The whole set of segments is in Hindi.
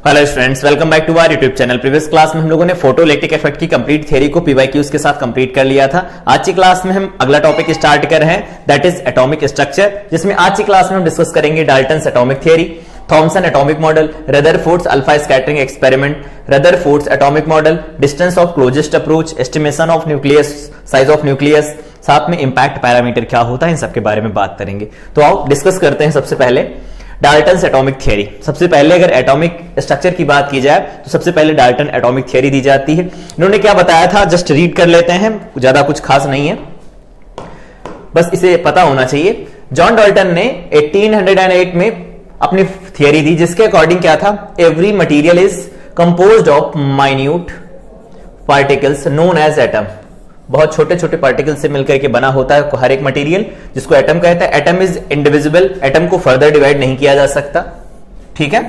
Hello students, welcome back to our YouTube channel. Previous class में हम लोगों ने फोटोइलेक्ट्रिक इफेक्ट की कंप्लीट थ्योरी को पीवाईक्यूज के साथ कंप्लीट कर लिया था। आज की क्लास में हम अगला टॉपिक स्टार्ट कर रहे हैं, दैट इज एटॉमिक स्ट्रक्चर, जिसमें आज की क्लास में हम डिस्कस करेंगे Dalton's atomic theory, Thomson atomic model, Rutherford's alpha scattering experiment, Rutherford's atomic model, distance of closest approach, estimation of nucleus, size of nucleus, साथ में इंपैक्ट पैरामीटर क्या होता है, इन सब के बारे में बात करेंगे। तो आओ डिस्कस करते हैं। सबसे पहले डाल्टन्स एटॉमिक थ्योरी। सबसे पहले अगर एटॉमिक स्ट्रक्चर की बात की जाए तो सबसे पहले डाल्टन एटॉमिक थ्योरी दी जाती है। इन्होंने क्या बताया था, जस्ट रीड कर लेते हैं, ज्यादा कुछ खास नहीं है, बस इसे पता होना चाहिए। जॉन डाल्टन ने 1808 में अपनी थ्योरी दी, जिसके अकॉर्डिंग क्या था, every material is composed of minute particles known as atom. बहुत छोटे छोटे पार्टिकल से मिलकर के बना होता है हर एक मटेरियल, जिसको एटम कहते हैं। एटम इज इंडिविजिबल, एटम को फर्दर डिवाइड नहीं किया जा सकता, ठीक है।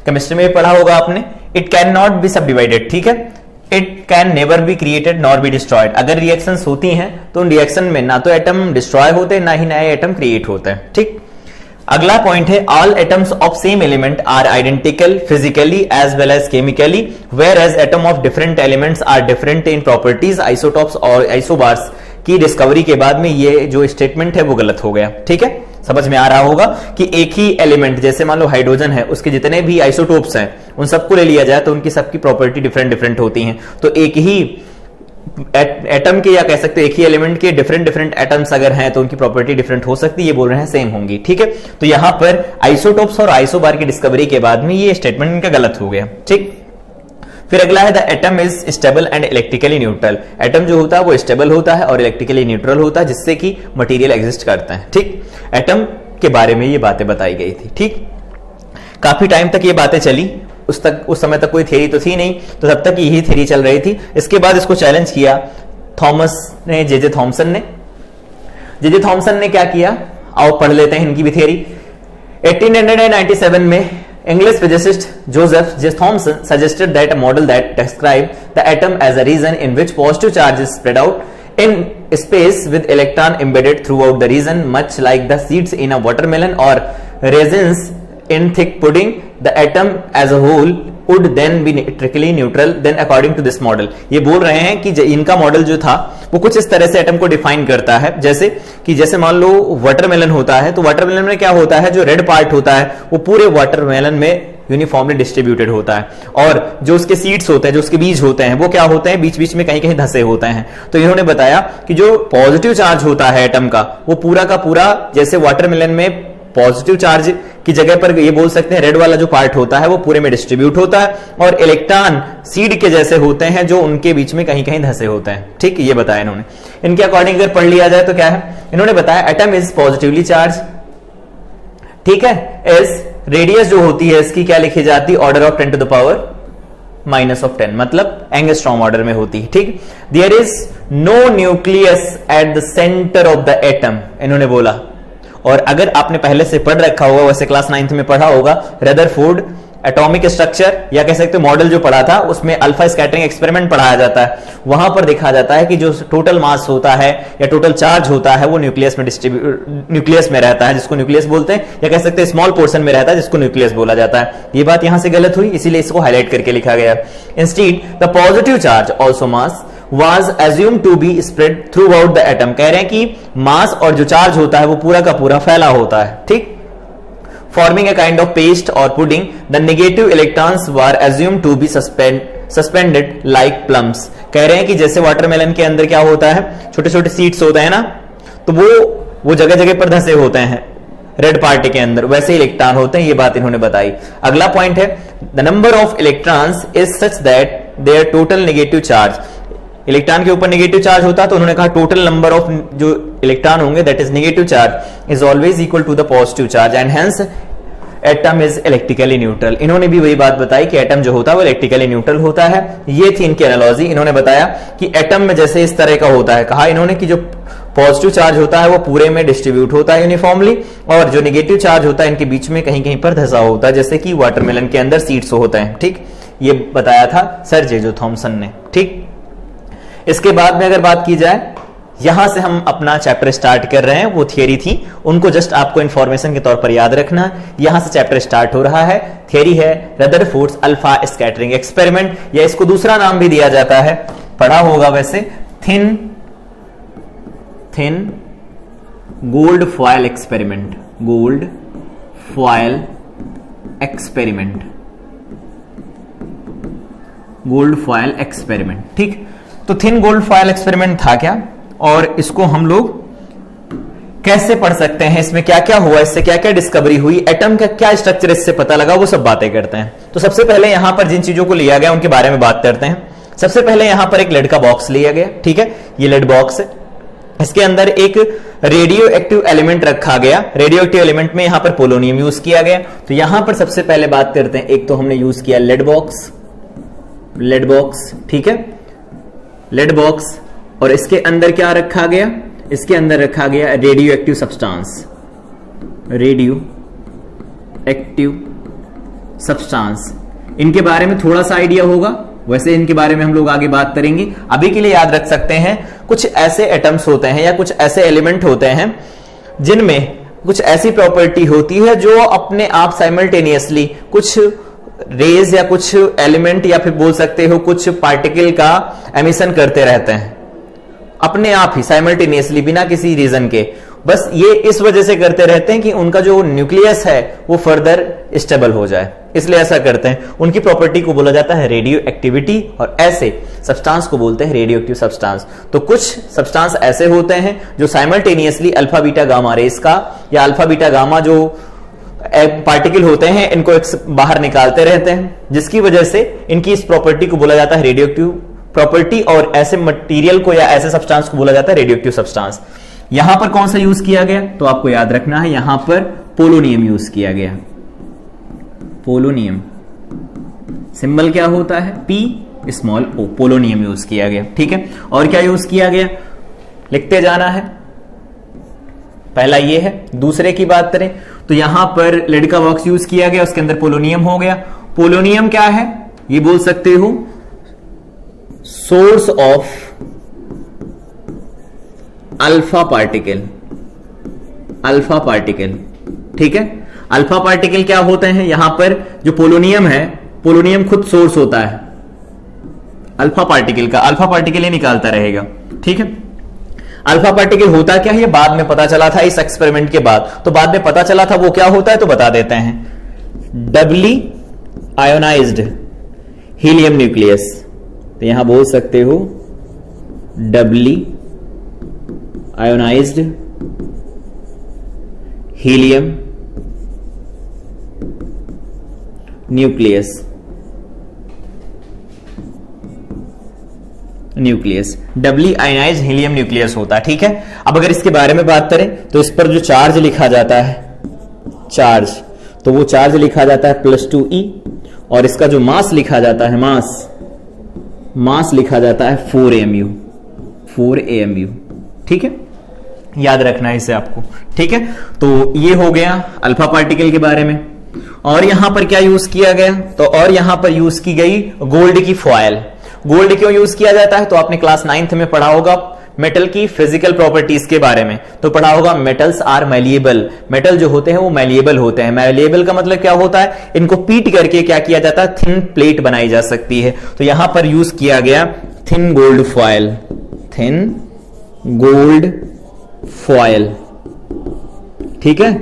केमिस्ट्री में पढ़ा होगा आपने, इट कैन नॉट बी सब डिवाइडेड, ठीक है। It can never be created nor be destroyed. अगर रिएक्शंस होती हैं तो उन रिएक्शन में ना तो एटम डिस्ट्रॉय होते हैं, ना ही नए एटम क्रिएट होते हैं, ठीक। अगला पॉइंट है, all atoms of same element are identical physically as well as chemically, whereas atom of different elements are different in properties. Isotopes और आइसोबार्स की डिस्कवरी के बाद में ये जो स्टेटमेंट है वो गलत हो गया, ठीक है। समझ में आ रहा होगा कि एक ही एलिमेंट, जैसे मान लो हाइड्रोजन है, उसके जितने भी आइसोटोप्स हैं उन सबको ले लिया जाए तो उनकी सबकी प्रॉपर्टी डिफरेंट डिफरेंट होती हैं। तो एक ही एटम के, या कह सकते हैं एक ही एलिमेंट के डिफरेंट डिफरेंट एटम्स अगर हैं तो उनकी प्रॉपर्टी डिफरेंट हो सकती है, ये बोल रहे हैं सेम होंगी, ठीक है। तो यहां पर आइसोटोप्स और आइसोबार की डिस्कवरी के बाद में ये स्टेटमेंट इनका गलत हो गया, ठीक। फिर अगला है, the atom is stable and electrically neutral. Atom जो होता है वो स्टेबल होता है और इलेक्ट्रिकली न्यूट्रल होता है, जिससे कि मटेरियल एग्जिस्ट करता है, ठीक। एटम के बारे में ये बातें बताई गई थी, ठीक। काफी टाइम तक ये बातें चली, उस समय तक कोई थ्योरी तो थी नहीं, तो तब तक यही थ्योरी चल रही थी। इसके बाद इसको चैलेंज किया थॉमस ने, जे थॉमसन ने। जे थॉमसन ने क्या किया, आओ पढ़ लेते हैं इनकी भी थ्योरी। 1897 में English physicist Joseph J Thomson suggested that a model that described the atom as a region in which positive charge is spread out in space with electron embedded throughout the region, much like the seeds in a watermelon or raisins in thick pudding. The atom as a whole would then be electrically neutral then according to this model. ये बोल रहे हैं कि इनका मॉडल जो था वो कुछ इस तरह से एटम को डिफाइन करता है, जैसे मान लो वाटरमेलन होता है, तो वाटरमेलन में क्या होता है, जो रेड पार्ट होता है वो पूरे वाटरमेलन में यूनिफॉर्मली डिस्ट्रीब्यूटेड होता है, और जो उसके सीड्स होते हैं, जो उसके बीज होते हैं, वो क्या होते हैं, बीच बीच में कहीं कहीं धंसे होते हैं। तो इन्होंने बताया कि जो पॉजिटिव चार्ज होता है एटम का, वो पूरा का पूरा, जैसे वाटरमेलन में पॉजिटिव चार्ज की जगह पर ये बोल सकते हैं रेड वाला जो पार्ट होता है वो पूरे में डिस्ट्रीब्यूट होता है, और इलेक्ट्रॉन सीड के जैसे होते हैं जो उनके बीच में कहीं कहीं धंसे होते हैं, ठीक। ये बताया इन्होंने। इनके अकॉर्डिंग अगर पढ़ लिया जाए तो क्या है, इन्होंने बताया एटम इज पॉजिटिवली चार्ज, ठीक है। एज रेडियस जो होती है इसकी क्या लिखी जाती है, order of 10 to the power -10, मतलब एंगस्ट्रॉम ऑर्डर में होती है, ठीक। There is no nucleus at the centre of the atom, इन्होंने बोला। और अगर आपने पहले से पढ़ रखा होगा, वैसे क्लास 9th में पढ़ा होगा, रदरफोर्ड एटॉमिक स्ट्रक्चर, या कह सकते मॉडल जो पढ़ा था, उसमें अल्फा स्कैटरिंग एक्सपेरिमेंट पढ़ाया जाता है। वहां पर देखा जाता है कि जो टोटल मास होता है या टोटल चार्ज होता है वो न्यूक्लियस में रहता है, जिसको न्यूक्लियस बोलते हैं, या कह सकते हैं स्मॉल पोर्शन में रहता है, जिसको न्यूक्लियस बोला जाता है। ये बात यहां से गलत हुई, इसीलिए इसको हाईलाइट करके लिखा गया। Instead the positive charge also mass was assumed to be spread throughout the atom। कह रहे हैं कि मास और जो चार्ज होता है वो पूरा का पूरा फैला होता है, ठीक। Forming a kind of paste or pudding, the negative electrons were assumed to be suspended like plums। कह रहे हैं कि जैसे वाटरमेलन के अंदर क्या होता है, छोटे छोटे सीड्स होते हैं ना, तो वो जगह जगह पर धंसे होते हैं रेड पार्ट के अंदर, वैसे इलेक्ट्रॉन होते हैं। ये बात इन्होंने बताई। अगला पॉइंट है, the number of electrons is such that their total negative charge. Electron के ऊपर नेगेटिव चार्ज होता है, तो उन्होंने कहा टोटल नंबर ऑफ जो इलेक्ट्रॉन होंगे that is negative charge is always equal to the positive charge and hence atom is electrically neutral. इन्होंने भी वही बात बताई कि एटम जो होता है वो इलेक्ट्रिकली न्यूट्रल होता है। ये थी इनकी एनालॉजी। इन्होंने बताया कि एटम में जैसे इस तरह का होता है, कहा इन्होंने कि जो पॉजिटिव चार्ज होता है वो पूरे में डिस्ट्रीब्यूट होता है यूनिफॉर्मली, और जो नेगेटिव चार्ज होता है इनके बीच में कहीं कहीं पर धंसा होता है, जैसे कि वाटरमेलन के अंदर सीड्स होते हैं, ठीक। ये बताया था सर जे थॉमसन ने, ठीक। इसके बाद में अगर बात की जाए यहां से हम अपना चैप्टर स्टार्ट कर रहे हैं। वो थियरी थी, उनको जस्ट आपको इंफॉर्मेशन के तौर पर याद रखना। यहां से चैप्टर स्टार्ट हो रहा है। थियरी है रदरफोर्ड्स अल्फा स्कैटरिंग एक्सपेरिमेंट, या इसको दूसरा नाम भी दिया जाता है, पढ़ा होगा वैसे, thin gold foil experiment. Gold foil experiment, gold foil experiment. ठीक, तो थिन गोल्ड फॉयल एक्सपेरिमेंट था क्या, और इसको हम लोग कैसे पढ़ सकते हैं, इसमें क्या क्या हुआ, इससे क्या क्या डिस्कवरी हुई, एटम का क्या स्ट्रक्चर इससे पता लगा, वो सब बातें करते हैं। तो सबसे पहले यहां पर जिन चीजों को लिया गया उनके बारे में बात करते हैं। सबसे पहले यहां पर एक लेड का बॉक्स लिया गया। ठीक है, ये लेड बॉक्स है, इसके अंदर एक रेडियो एक्टिव एलिमेंट रखा गया। रेडियो एक्टिव एलिमेंट में यहां पर पोलोनियम यूज किया गया। तो यहां पर सबसे पहले बात करते हैं, एक तो हमने यूज किया लेड बॉक्स, ठीक है, लेड बॉक्स, और इसके अंदर क्या रखा गया, इसके अंदर रखा गया radio active substance, radio active substance. इनके बारे में थोड़ा सा आइडिया होगा, वैसे इनके बारे में हम लोग आगे बात करेंगे। अभी के लिए याद रख सकते हैं, कुछ ऐसे एटम्स होते हैं या कुछ ऐसे एलिमेंट होते हैं जिनमें कुछ ऐसी प्रॉपर्टी होती है जो अपने आप साइमल्टेनियसली कुछ रेज या कुछ एलिमेंट या फिर बोल सकते हो कुछ पार्टिकल का एमिशन करते रहते हैं अपने आप ही साइमल्टेनियसली, बिना किसी रीजन के। बस ये इस वजह से करते रहते हैं कि उनका जो न्यूक्लियस है वो फर्दर स्टेबल हो जाए, इसलिए ऐसा करते हैं। उनकी प्रॉपर्टी को बोला जाता है रेडियो एक्टिविटी, और ऐसे सब्सटेंस को बोलते हैं रेडियो एक्टिव सब्सटेंस। तो कुछ सब्सटेंस ऐसे होते हैं जो simultaneously alpha beta gamma rays का या अल्फा बीटा गामा जो पार्टिकल होते हैं इनको बाहर निकालते रहते हैं, जिसकी वजह से इनकी इस प्रॉपर्टी को बोला जाता है रेडियो एक्टिव प्रॉपर्टी, और ऐसे मटेरियल को या ऐसे सब्सटेंस को बोला जाता है रेडियो एक्टिव सब्सटेंस। यहां पर कौन सा यूज किया गया, तो आपको याद रखना है, यहां पर पोलोनियम यूज किया गया। पोलोनियम सिंबल क्या होता है, पी स्मॉल ओ, पोलोनियम यूज किया गया। ठीक है, और क्या यूज किया गया, लिखते जाना है। पहला ये है। दूसरे की बात करें तो यहां पर लेड का बॉक्स यूज किया गया, उसके अंदर पोलोनियम हो गया। पोलोनियम क्या है, ये बोल सकते हो source of alpha particle, alpha particle. ठीक है, अल्फा पार्टिकल क्या होते हैं, यहां पर जो पोलोनियम है, पोलोनियम खुद सोर्स होता है अल्फा पार्टिकल का, अल्फा पार्टिकल ये निकालता रहेगा। ठीक है, अल्फा पार्टिकल होता क्या है ये बाद में पता चला था इस एक्सपेरिमेंट के बाद, तो बाद में पता चला था वो क्या होता है, तो बता देते हैं। डबली आयोनाइज्ड हीलियम न्यूक्लियस, तो यहां बोल सकते हो doubly ionized helium nucleus, doubly ionized helium nucleus होता है। ठीक है, अब अगर इसके बारे में बात करें तो इस पर जो चार्ज लिखा जाता है, चार्ज, तो वो चार्ज लिखा जाता है +2e, और इसका जो मास लिखा जाता है, मास लिखा जाता है 4mu, 4amu। ठीक है, याद रखना है इसे आपको। ठीक है, तो ये हो गया अल्फा पार्टिकल के बारे में। और यहां पर क्या यूज किया गया, तो और यहां पर यूज की गई गोल्ड की फॉयल। गोल्ड क्यों यूज किया जाता है, तो आपने क्लास 9th में पढ़ा होगा मेटल की फिजिकल प्रॉपर्टीज के बारे में, तो पढ़ा होगा मेटल्स आर मैलिएबल। मेटल जो होते हैं वो मैलिएबल होते हैं। मैलिएबल का मतलब क्या होता है, इनको पीट करके क्या किया जाता है, थिन प्लेट बनाई जा सकती है। तो यहां पर यूज किया गया thin gold foil, thin gold foil. ठीक है,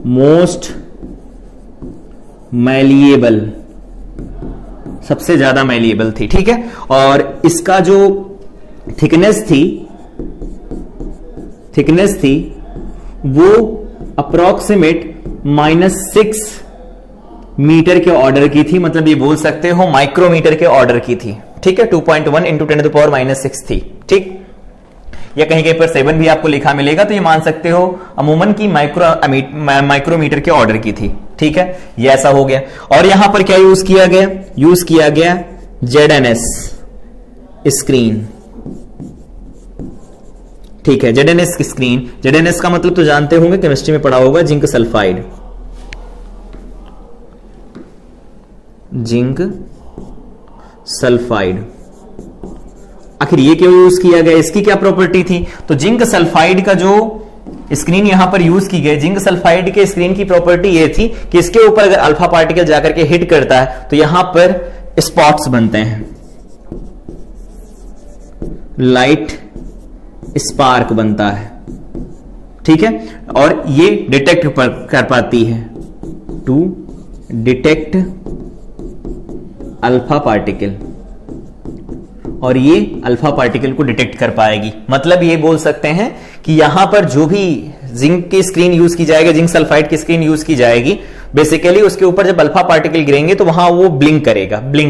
मोस्ट मैलिएबल, सबसे ज्यादा मैलिएबल थी। ठीक है, और इसका जो थिकनेस थी वो अप्रोक्सीमेट -6 मीटर के ऑर्डर की थी, मतलब ये बोल सकते हो माइक्रोमीटर के ऑर्डर की थी। ठीक है, 2.1 × 10⁻⁻⁶ थी। ठीक, या कहीं कहीं पर 7 भी आपको लिखा मिलेगा, तो ये मान सकते हो अमूमन की माइक्रोमीटर के ऑर्डर की थी। ठीक है, ये ऐसा हो गया। और यहां पर क्या यूज किया गया, यूज किया गया ZNS स्क्रीन। ठीक है, ZNS की स्क्रीन, ZNS का मतलब तो जानते होंगे, केमिस्ट्री में पढ़ा होगा, जिंक सल्फाइड, जिंक सल्फाइड। आखिर ये क्यों यूज किया गया, इसकी क्या प्रॉपर्टी थी? तो जिंक सल्फाइड का जो स्क्रीन यहां पर यूज की गई, जिंक सल्फाइड के स्क्रीन की प्रॉपर्टी ये थी कि इसके ऊपर अगर अल्फा पार्टिकल जाकर के हिट करता है तो यहां पर स्पॉट्स बनते हैं, लाइट स्पार्क बनता है, ठीक है, और ये डिटेक्ट कर पाती है, टू डिटेक्ट अल्फा पार्टिकल, और ये अल्फा पार्टिकल को डिटेक्ट कर पाएगी। मतलब ये बोल सकते हैं कि यहां पर जो भी जिंक की स्क्रीन यूज की जाएगी, जिंक सल्फाइड की स्क्रीन यूज की जाएगी, बेसिकली उसके ऊपर जब अल्फा पार्टिकल गिरेंगे तो वहां वो ब्लिंक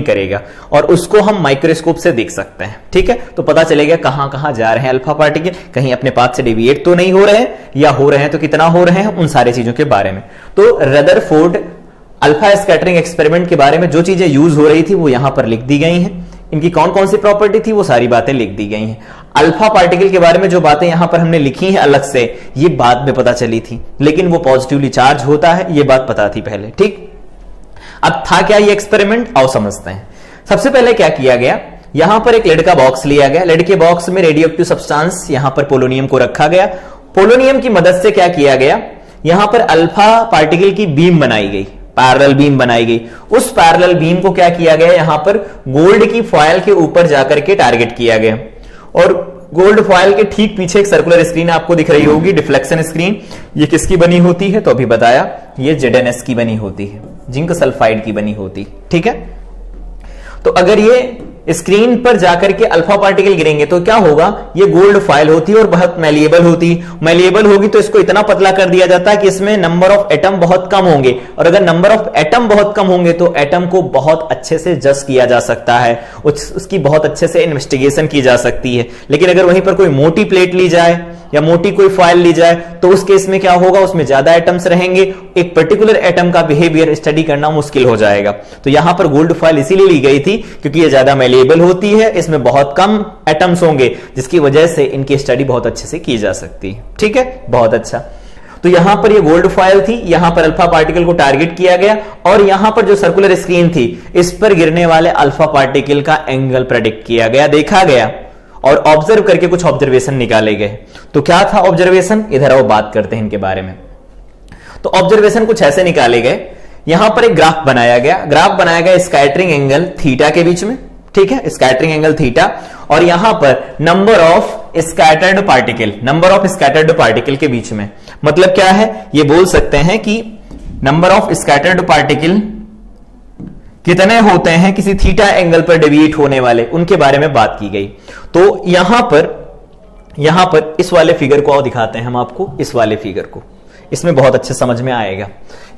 करेगा और उसको हम माइक्रोस्कोप से देख सकते हैं, ठीक है। तो पता चलेगा कहां कहां जा रहे हैं अल्फा पार्टिकल, कहीं अपने पाथ से डेविएट तो नहीं हो रहे हैं, या हो रहे हैं तो कितना हो रहे हैं, उन सारी चीजों के बारे में। तो रदरफोर्ड अल्फा स्कैटरिंग एक्सपेरिमेंट के बारे में जो चीजें यूज हो रही थी वो यहां पर लिख दी गई हैं, इनकी कौन कौन सी प्रॉपर्टी थी वो सारी बातें लिख दी गई हैं। अल्फा पार्टिकल के बारे में जो बातें यहां पर हमने लिखी हैं अलग से, ये बाद में पता चली थी, लेकिन वो पॉजिटिवली चार्ज होता है, ये बात पता थी पहले, ठीक। अब था क्या ये एक्सपेरिमेंट, आओ समझते हैं। सबसे पहले क्या किया गया, यहां पर एक लेड का बॉक्स लिया गया, लेड के बॉक्स में रेडियो एक्टिव सब्सटेंस यहां पर पोलोनियम को रखा गया। पोलोनियम की मदद से क्या किया गया, यहां पर अल्फा पार्टिकल की बीम बनाई गई, पैरेलल बीम बनाई गई। उस पैरेलल बीम को क्या किया गया, यहां पर गोल्ड की फॉयल के ऊपर जाकर के टारगेट किया गया, और गोल्ड फॉयल के ठीक पीछे एक सर्कुलर स्क्रीन आपको दिख रही होगी, डिफ्लेक्शन स्क्रीन। ये किसकी बनी होती है, तो अभी बताया, ये ZnS की बनी होती है, जिंक सल्फाइड की बनी होती, ठीक है। तो अगर ये स्क्रीन पर जाकर के अल्फा पार्टिकल गिरेंगे तो क्या होगा, ये गोल्ड फॉयल होती है और बहुत मैलिएबल होती है। मैलिएबल होगी तो इसको इतना पतला कर दिया जाता है कि इसमें नंबर ऑफ एटम बहुत कम होंगे, और अगर नंबर ऑफ एटम बहुत कम होंगे तो एटम को बहुत अच्छे से जज किया जा सकता है, उसकी बहुत अच्छे से इन्वेस्टिगेशन की जा सकती है। लेकिन अगर वहीं पर कोई मोटी प्लेट ली जाए या मोटी कोई फॉयल ली जाए तो उस केस में क्या होगा, उसमें ज्यादा एटम्स रहेंगे, एक पर्टिकुलर एटम का बिहेवियर स्टडी करना मुश्किल हो जाएगा। तो यहां पर गोल्ड फॉयल इसीलिए ली गई थी क्योंकि ये ज्यादा मैलिएबल होती है, इसमें बहुत कम एटम्स होंगे, जिसकी वजह से इनकी स्टडी बहुत अच्छे से की जा सकती है, ठीक है, बहुत अच्छा। तो यहां पर ये गोल्ड फॉयल थी, यहां पर अल्फा पार्टिकल को टारगेट किया गया, और यहां पर जो सर्कुलर स्क्रीन थी इस पर गिरने वाले अल्फा पार्टिकल का एंगल प्रेडिक्ट किया गया, देखा गया, और ऑब्जर्व करके कुछ ऑब्जर्वेशन निकाले गए। तो क्या था ऑब्जर्वेशन, इधर आओ बात करते हैं इनके बारे में। तो ऑब्जर्वेशन कुछ ऐसे निकाले गए, यहां पर एक ग्राफ बनाया गया स्कैटरिंग एंगल थीटा के बीच में, ठीक है, स्कैटरिंग एंगल थीटा, और यहां पर नंबर ऑफ स्कैटर्ड पार्टिकल के बीच में। मतलब क्या है, ये बोल सकते हैं कि नंबर ऑफ स्कैटर्ड पार्टिकल कितने होते हैं किसी थीटा एंगल पर डेविएट होने वाले, उनके बारे में बात की गई। तो यहां पर इस वाले फिगर को दिखाते हैं हम आपको, इस वाले फिगर को, इसमें बहुत अच्छे समझ में आएगा।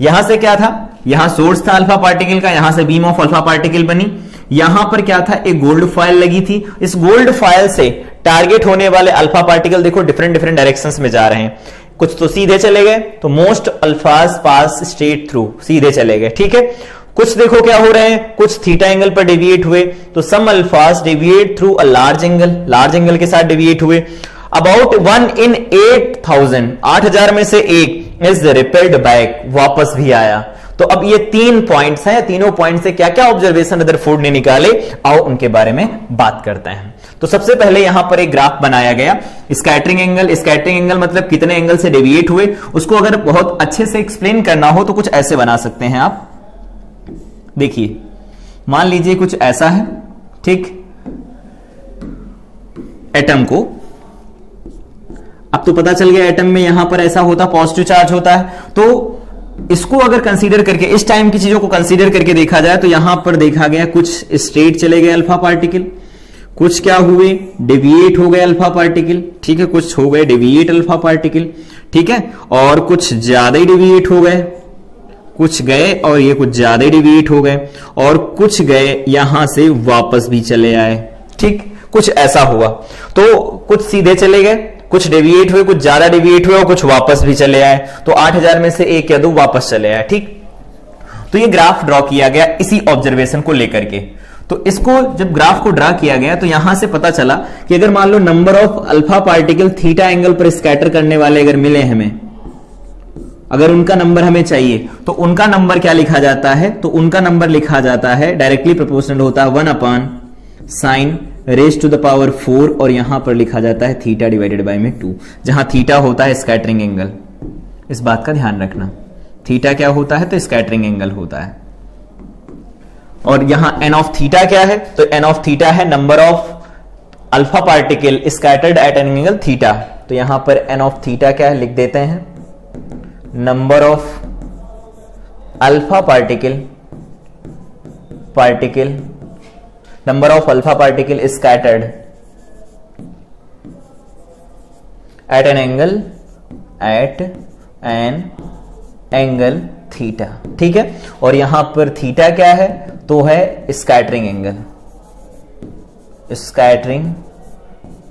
यहां से क्या था, यहां सोर्स था अल्फा पार्टिकल का, यहां से बीम ऑफ अल्फा पार्टिकल बनी, यहां पर क्या था, एक गोल्ड फॉयल लगी थी। इस गोल्ड फॉयल से टारगेट होने वाले अल्फा पार्टिकल देखो डिफरेंट डायरेक्शंस में जा रहे हैं, कुछ तो सीधे चले गए, तो मोस्ट अल्फाज पास स्ट्रेट थ्रू, सीधे चले गए, ठीक है। कुछ देखो क्या हो रहे हैं, कुछ थीटा एंगल पर डेविएट हुए, तो सम अल्फाज deviate through a large angle के साथ डेविएट हुए। अबाउट 1 in 8,000, 8,000 में से एक इज रिपेल्ड बैक, वापस भी आया। तो अब ये 3 पॉइंट्स हैं, तीनों पॉइंट से क्या क्या ऑब्जर्वेशन रदरफोर्ड ने निकाले, आओ उनके बारे में बात करते हैं। तो सबसे पहले यहां पर एक ग्राफ बनाया गया, स्कैटरिंग एंगल मतलब कितने एंगल से डेविएट हुए, उसको अगर बहुत अच्छे से एक्सप्लेन करना हो तो कुछ ऐसे बना सकते हैं आप। देखिए, मान लीजिए कुछ ऐसा है, ठीक, एटम को, अब तो पता चल गया एटम में यहां पर ऐसा होता, पॉजिटिव चार्ज होता है। तो इसको अगर कंसीडर करके, इस टाइम की चीजों को कंसीडर करके देखा जाए तो यहां पर देखा गया कुछ स्ट्रेट चले गए अल्फा पार्टिकल, कुछ क्या हुए, डेविएट हो गए अल्फा पार्टिकल, ठीक है, कुछ हो गए डेविएट अल्फा पार्टिकल, ठीक है, और कुछ ज्यादा ही डेविएट हो गए, कुछ गए और ये कुछ ज्यादा ही डेविएट हो गए, और कुछ गए यहां से वापस भी चले आए, ठीक, कुछ ऐसा हुआ। तो कुछ सीधे चले गए, कुछ डेविएट हुए, कुछ ज्यादा डेविएट हुए, और कुछ वापस भी चले आए। तो 8,000 में से एक या दो वापस चले आए, ठीक। तो ये ग्राफ ड्रॉ किया गया इसी ऑब्जर्वेशन को लेकर के। तो इसको जब ग्राफ को ड्रा किया गया तो यहां से पता चला कि अगर मान लो number of alpha particle theta angle पर स्कैटर करने वाले अगर मिले हमें, अगर उनका नंबर हमें चाहिए तो उनका नंबर क्या लिखा जाता है, तो उनका नंबर लिखा जाता है डायरेक्टली प्रोपोर्शनल होता है 1/sin raise to the power 4 और यहां पर लिखा जाता है थीटा डिवाइडेड बाय में 2, जहां थीटा होता है स्कैटरिंग एंगल। इस बात का ध्यान रखना, थीटा क्या होता है तो स्कैटरिंग एंगल होता है। और यहां एन ऑफ थीटा क्या है तो एन ऑफ थीटा है number of alpha particle scattered at an angle theta. तो यहां पर एन ऑफ थीटा क्या है लिख देते हैं, number of alpha particle number of alpha particle scattered at an angle theta. ठीक है, और यहां पर थीटा क्या है तो है स्कैटरिंग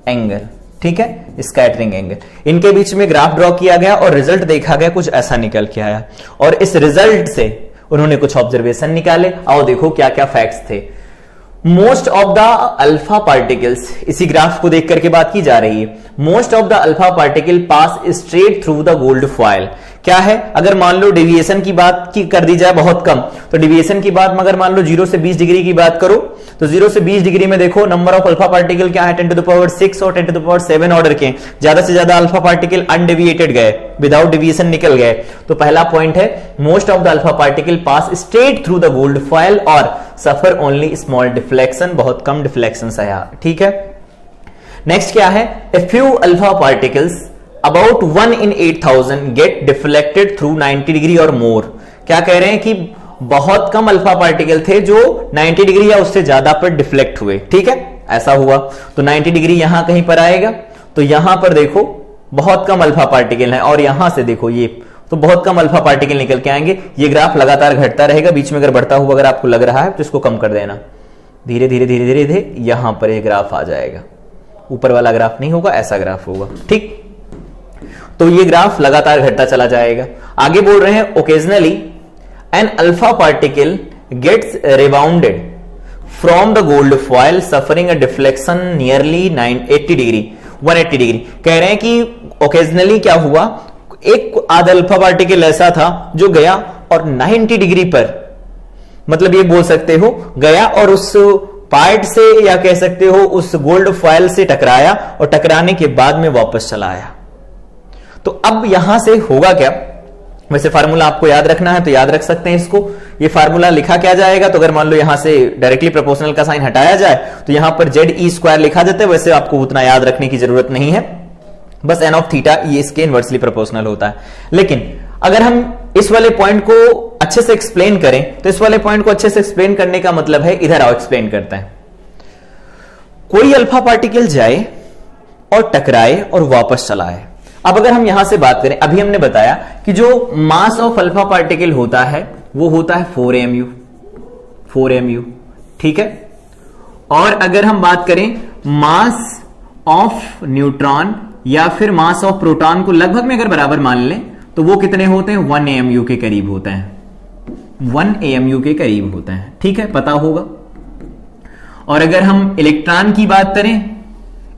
एंगल। ठीक है, स्कैटरिंग एंगल। इनके बीच में ग्राफ ड्रॉ किया गया और रिजल्ट देखा गया, कुछ ऐसा निकल के आया और इस रिजल्ट से उन्होंने कुछ ऑब्जर्वेशन निकाले। आओ देखो क्या क्या फैक्ट्स थे। Most of the alpha particles, इसी ग्राफ को देख करके बात की जा रही है, most of the alpha particle pass straight through the gold foil. क्या है, अगर मान लो डेविएशन की बात की कर दी जाए बहुत कम, तो डेविएशन की बात में अगर मान लो 0 से 20 डिग्री की बात करो तो 0 से 20 डिग्री में देखो नंबर ऑफ अल्फा पार्टिकल क्या है 10 to the power 6 और 10 to the power 7 ऑर्डर के। ज्यादा से ज्यादा अल्फा पार्टिकल अनडेविएटेड गए, विदाउट डेविएशन निकल गए। तो पहला पॉइंट है most of the alpha particle pass straight through the gold foil और सफर ओनली स्मॉल डिफ्लेक्शन, बहुत कम डिफ्लेक्शन आया। ठीक है, नेक्स्ट क्या है, a few alpha particles about 1 in 8000 get deflected through 90 degree और मोर। क्या कह रहे हैं कि बहुत कम अल्फा पार्टिकल थे जो 90 डिग्री या उससे ज्यादा पर डिफ्लेक्ट हुए। ठीक है, ऐसा हुआ तो 90 डिग्री यहां कहीं पर आएगा, तो यहां पर देखो बहुत कम अल्फा पार्टिकल है और यहां से देखो ये तो बहुत कम अल्फा पार्टिकल निकल के आएंगे। ये ग्राफ लगातार घटता रहेगा, बीच में अगर बढ़ता हुआ अगर आपको लग रहा है तो इसको कम कर देना, धीरे धीरे धीरे धीरे धीरे यहां पर ये ग्राफ आ जाएगा। ऊपर वाला ग्राफ नहीं होगा, ऐसा ग्राफ होगा। ठीक, तो ये ग्राफ लगातार घटता चला जाएगा। आगे बोल रहे हैं occasionally an alpha particle gets rebounded from the gold foil suffering a deflection nearly 180 degree. कह रहे हैं कि ओकेजनली क्या हुआ, एक आधा अल्फा पार्टिकल ऐसा था जो गया और 90 डिग्री पर, मतलब ये बोल सकते हो गया और उस पार्ट से या कह सकते हो उस गोल्ड फॉयल से टकराया और टकराने के बाद में वापस चला आया। तो अब यहां से होगा क्या, वैसे फार्मूला आपको याद रखना है तो याद रख सकते हैं इसको। ये फार्मूला लिखा क्या जाएगा, तो अगर मान लो यहां से डायरेक्टली प्रोपोर्शनल का साइन हटाया जाए तो यहां पर ZE² लिखा जाता है। वैसे आपको उतना याद रखने की जरूरत नहीं है, बस n ऑफ थीटा ये इसके इनवर्सली प्रोपोर्शनल होता है। लेकिन अगर हम इस वाले पॉइंट को अच्छे से एक्सप्लेन करें तो इस वाले पॉइंट को अच्छे से एक्सप्लेन करने का मतलब है, इधर आओ एक्सप्लेन करते हैं। कोई अल्फा पार्टिकल जाए और टकराए और वापस चला आए। अब अगर हम यहां से बात करें, अभी हमने बताया कि जो मास ऑफ अल्फा पार्टिकल होता है वो होता है 4mu। ठीक है, और अगर हम बात करें मास ऑफ न्यूट्रॉन या फिर मास ऑफ प्रोटॉन को लगभग में अगर बराबर मान लें तो वो कितने होते हैं, 1 AMU के करीब होते हैं, 1 AMU के करीब होते हैं। ठीक है, पता होगा। और अगर हम इलेक्ट्रॉन की बात करें,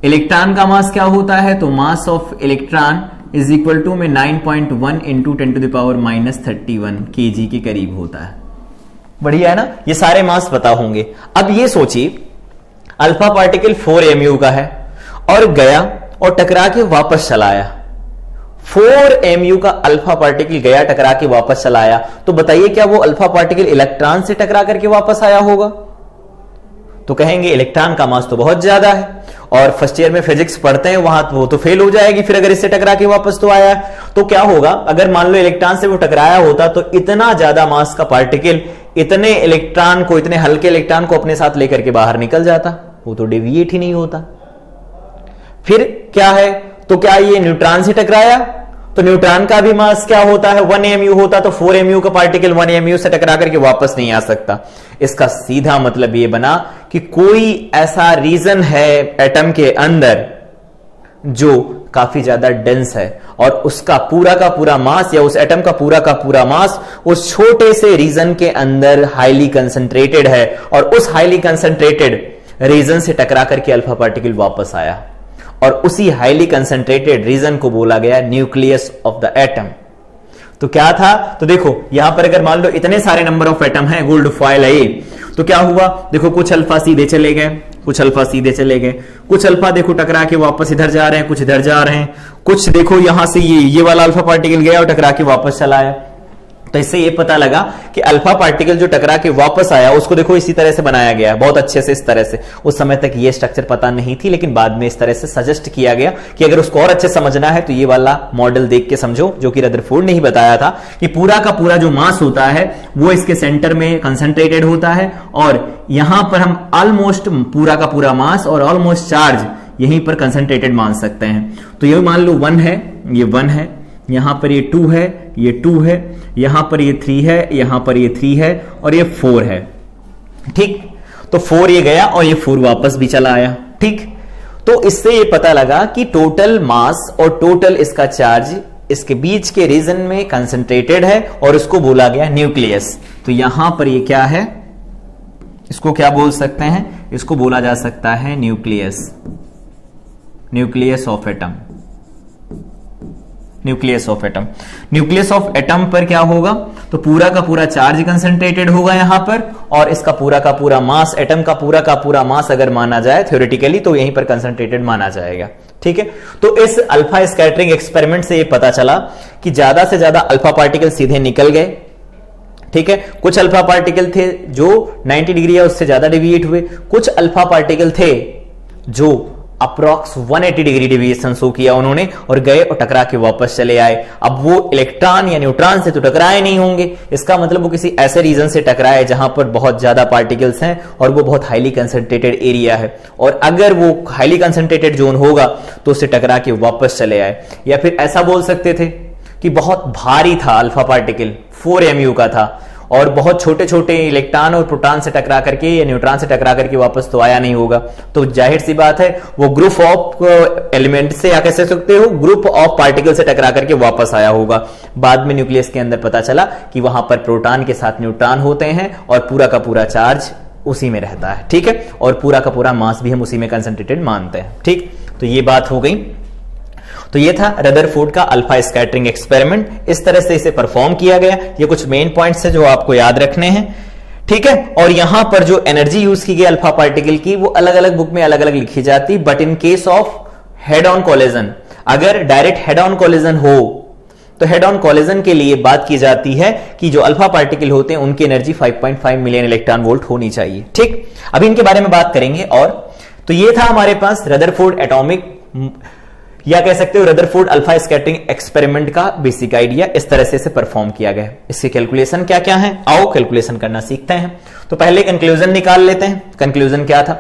इलेक्ट्रॉन का मास क्या होता है, तो mass of electron is equal to में 9.1 into 10 to the power -31 kg के करीब होता है। बढ़िया है ना, ये सारे मास पता होंगे। अब ये सोचिए अल्फा पार्टिकल 4 AMU का है और गया और टकरा के वापस चला आया। 4 AMU का अल्फा पार्टिकल गया टकरा के वापस चला आया, तो बताइए क्या वो अल्फा पार्टिकल इलेक्ट्रॉन से टकरा करके वापस आया होगा? तो कहेंगे इलेक्ट्रॉन का मास तो बहुत ज्यादा है और फर्स्ट ईयर में फिजिक्स पढ़ते हैं वहां वो तो फेल हो जाएगी फिर अगर इससे टकरा के वापस तो आया। तो क्या होगा, अगर मान लो इलेक्ट्रॉन से वो टकराया होता तो इतना ज्यादा मास का पार्टिकल इतने इलेक्ट्रॉन को, इतने हल्के इलेक्ट्रॉन को अपने साथ लेकर के बाहर निकल जाता, वो तो डेविएट ही नहीं होता। फिर क्या है, तो क्या ये न्यूट्रॉन से टकराया तो न्यूट्रॉन का भी मास क्या होता है, 1 AMU होता, तो 4 AMU का पार्टिकल 1 AMU से टकरा करके वापस नहीं आ सकता। इसका सीधा मतलब ये बना कि कोई ऐसा रीजन है एटम के अंदर जो काफी ज्यादा डेंस है और उसका पूरा का पूरा मास या उस एटम का पूरा मास उस छोटे से रीजन के अंदर हाईली कंसंट्रेटेड है और उस हाईली कंसंट्रेटेड रीजन से टकरा करके अल्फा पार्टिकल वापस आया और उसी हाईली कंसंट्रेटेड रीजन को बोला गया न्यूक्लियस ऑफ द एटम। तो क्या था, तो देखो यहां पर अगर मान लो इतने सारे नंबर ऑफ एटम हैं, गोल्ड फॉयल है ये, तो क्या हुआ, देखो कुछ अल्फा सीधे चले गए, कुछ अल्फा सीधे चले गए, कुछ अल्फा देखो टकरा के वापस इधर जा रहे हैं, कुछ इधर जा रहे हैं, कुछ देखो यहां से ये वाला अल्फा पार्टिकल गया और टकरा के वापस चला आया। तो इससे ये पता लगा कि अल्फा पार्टिकल जो टकरा के वापस आया उसको देखो इसी तरह से बनाया गया, बहुत अच्छे से इस तरह से। उस समय तक ये स्ट्रक्चर पता नहीं थी, लेकिन बाद में इस तरह से सजेस्ट किया गया कि अगर उसको और अच्छे समझना है तो ये वाला मॉडल देख के समझो, जो कि रदरफोर्ड ने ही बताया था कि पूरा का पूरा जो मास होता है वो इसके सेंटर में कंसंट्रेटेड होता है, और यहां पर हम ऑलमोस्ट पूरा का पूरा मास और ऑलमोस्ट चार्ज यहीं पर कंसंट्रेटेड मान सकते हैं। तो ये मान लो 1 है, ये 1 है, यहां पर ये 2 है, ये 2 है, यहां पर ये 3 है, यहां पर ये 3 है और ये 4 है। ठीक, तो 4 ये गया और ये 4 वापस भी चला आया। ठीक, तो इससे ये पता लगा कि टोटल मास और टोटल इसका चार्ज इसके बीच के रीजन में कंसंट्रेटेड है और उसको बोला गया न्यूक्लियस। तो यहां पर ये क्या है, इसको क्या बोल सकते हैं, इसको बोला जा सकता है nucleus, nucleus of atom. Nucleus of atom, nucleus of atom पर क्या होगा, तो पूरा का पूरा चार्ज कंसंट्रेटेड होगा यहां पर, और इसका पूरा का पूरा मास, एटम का पूरा मास अगर माना जाए थ्योरेटिकली तो यहीं पर कंसंट्रेटेड माना जाएगा। ठीक है, तो इस अल्फा स्कैटरिंग एक्सपेरिमेंट से ये पता चला कि ज्यादा से ज्यादा अल्फा पार्टिकल सीधे निकल गए। ठीक है, कुछ अल्फा पार्टिकल थे जो 90 डिग्री या उससे ज्यादा डेविएट हुए, कुछ अल्फा पार्टिकल थे जो अप्रॉक्स 180 डिग्री डेविएशन शो किया उन्होंने और गए और टकरा के वापस चले आए। अब वो इलेक्ट्रॉन या न्यूट्रॉन से तो टकराए नहीं होंगे, इसका मतलब वो किसी ऐसे रीजन से टकराए जहां पर बहुत ज्यादा पार्टिकल्स हैं और वो बहुत हाईली कंसंट्रेटेड एरिया है, और अगर वो हाईली कंसंट्रेटेड जोन होगा तो उससे टकरा के वापस चले आए। या फिर ऐसा बोल सकते थे कि बहुत भारी था अल्फा पार्टिकल, 4 mu का था, और बहुत छोटे छोटे इलेक्ट्रॉन और प्रोटॉन से टकरा करके या न्यूट्रॉन से टकरा करके वापस तो आया नहीं होगा। तो जाहिर सी बात है वो ग्रुप ऑफ एलिमेंट से या कह सकते हो ग्रुप ऑफ पार्टिकल से टकरा करके वापस आया होगा। बाद में न्यूक्लियस के अंदर पता चला कि वहां पर प्रोटॉन के साथ न्यूट्रॉन होते हैं और पूरा का पूरा चार्ज उसी में रहता है। ठीक है, और पूरा का पूरा मास भी हम उसी में कंसंट्रेटेड मानते हैं। ठीक, तो ये बात हो गई। तो ये था रदरफोर्ड का अल्फा स्कैटरिंग एक्सपेरिमेंट, इस तरह से इसे परफॉर्म किया गया। ये कुछ मेन पॉइंट्स है जो आपको याद रखने हैं। ठीक है, और यहां पर जो एनर्जी यूज की गई अल्फा पार्टिकल की वो अलग अलग बुक में अलग अलग लिखी जाती, but in case of head on collision, अगर डायरेक्ट हेड ऑन कोलिजन हो तो हेड ऑन कोलिजन के लिए बात की जाती है कि जो अल्फा पार्टिकल होते हैं उनकी एनर्जी 5.5 मिलियन इलेक्ट्रॉन वोल्ट होनी चाहिए। ठीक, अभी इनके बारे में बात करेंगे। और तो ये था हमारे पास रदरफोर्ड एटॉमिक या कह सकते हो रदरफोर्ड अल्फा स्कैटरिंग एक्सपेरिमेंट का बेसिक आइडिया, इस तरह से इसे परफॉर्म किया गया। इसके कैलकुलेशन क्या क्या है, आओ कैलकुलेशन करना सीखते हैं। तो पहले कंक्लूजन निकाल लेते हैं। कंक्लूजन क्या था,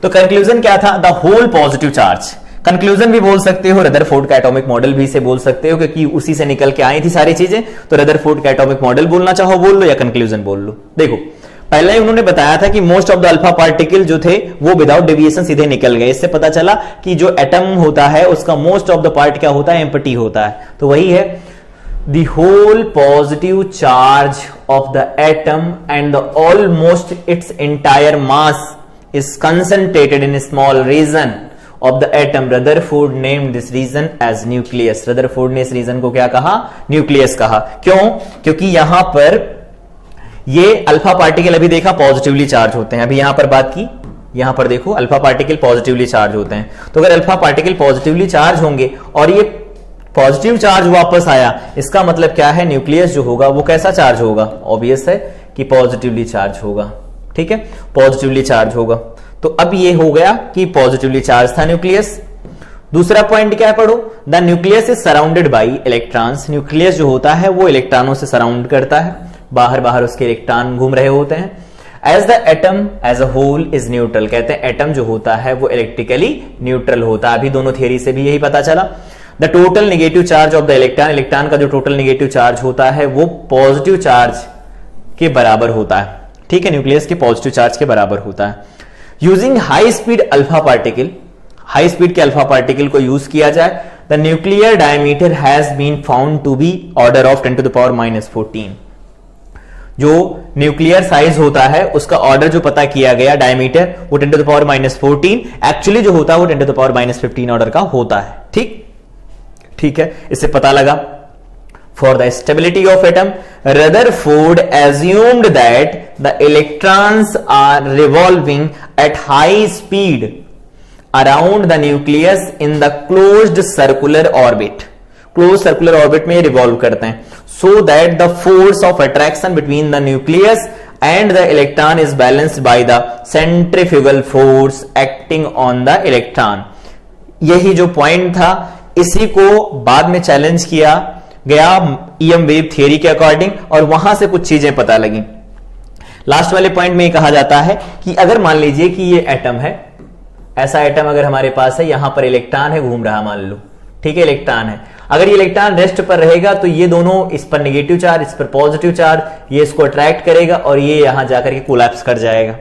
तो कंक्लूजन क्या था, the whole positive charge. Conclusion भी बोल सकते हो, रदरफोर्ड का एटॉमिक मॉडल भी से बोल सकते हो, क्योंकि उसी से निकल के आई थी सारी चीजें। तो रदरफोर्ड का एटॉमिक मॉडल बोलना चाहो बोल लो या कंक्लूजन बोल लो। देखो पहले ही उन्होंने बताया था कि most of the alpha particle जो थे वो विदाउट डेविएशन सीधे निकल गए। इससे पता चला कि जो एटम होता है उसका मोस्ट ऑफ द पार्ट क्या होता है, एम्प्टी होता है। तो वही है the whole positive charge of the atom and the almost its entire mass is concentrated in small region of the atom. Rutherford named this region as nucleus. Rutherford ने इस रीजन को क्या कहा, न्यूक्लियस कहा। क्यों, क्योंकि यहां पर ये अल्फा पार्टिकल अभी देखा पॉजिटिवली चार्ज होते हैं, अभी यहां पर बात की, यहां पर देखो अल्फा पार्टिकल पॉजिटिवली चार्ज होते हैं। तो अगर अल्फा पार्टिकल पॉजिटिवली चार्ज होंगे और ये पॉजिटिव चार्ज वापस आया, इसका मतलब क्या है, न्यूक्लियस जो होगा वो कैसा चार्ज होगा, ऑब्वियस है कि पॉजिटिवली चार्ज होगा। ठीक है, पॉजिटिवली चार्ज होगा। तो अब ये हो गया कि पॉजिटिवली चार्ज था न्यूक्लियस। दूसरा पॉइंट क्या है, पढ़ो, the nucleus is surrounded by electrons. Nucleus जो होता है वो इलेक्ट्रॉनों से सराउंड करता है, बाहर बाहर उसके इलेक्ट्रॉन घूम रहे होते हैं। As the atom as a whole is neutral, कहते हैं एटम जो होता है वो इलेक्ट्रिकली न्यूट्रल होता है। अभी दोनों थियरी से भी यही पता चला। The total negative charge of the electron, electron का जो टोटल नेगेटिव चार्ज होता है वो पॉजिटिव चार्ज के बराबर होता है। ठीक है, न्यूक्लियस के पॉजिटिव चार्ज के बराबर होता है। Using high speed alpha particle, high speed के अल्फा पार्टिकल को यूज किया जाए, the nuclear diameter has been found to be order of 10⁻⁻14। जो न्यूक्लियर साइज होता है उसका ऑर्डर जो पता किया गया डायमीटर वो 10⁻⁻14, एक्चुअली जो होता है वो 10⁻⁻15 ऑर्डर का होता है। ठीक, ठीक है, इससे पता लगा। For the stability of atom, Rutherford assumed that the electrons are revolving at high speed around the nucleus in the closed circular orbit. Closed circular orbit में revolve करते हैं. So that the force of attraction between the nucleus and the electron is balanced by the centrifugal force acting on the electron. यही जो पॉइंट था, इसी को बाद में चैलेंज किया गया ईएम वेव थियरी के अकॉर्डिंग, और वहां से कुछ चीजें पता लगी. लास्ट वाले पॉइंट में कहा जाता है कि अगर मान लीजिए कि ये एटम है, ऐसा एटम अगर हमारे पास है, यहां पर इलेक्ट्रॉन है घूम रहा, मान लो, ठीक है, इलेक्ट्रॉन है. अगर ये इलेक्ट्रॉन रेस्ट पर रहेगा तो ये दोनों, इस पर नेगेटिव चार्ज, इस पर पॉजिटिव चार्ज, ये इसको अट्रैक्ट करेगा और ये यहां जाकर के कोलैप्स कर जाएगा.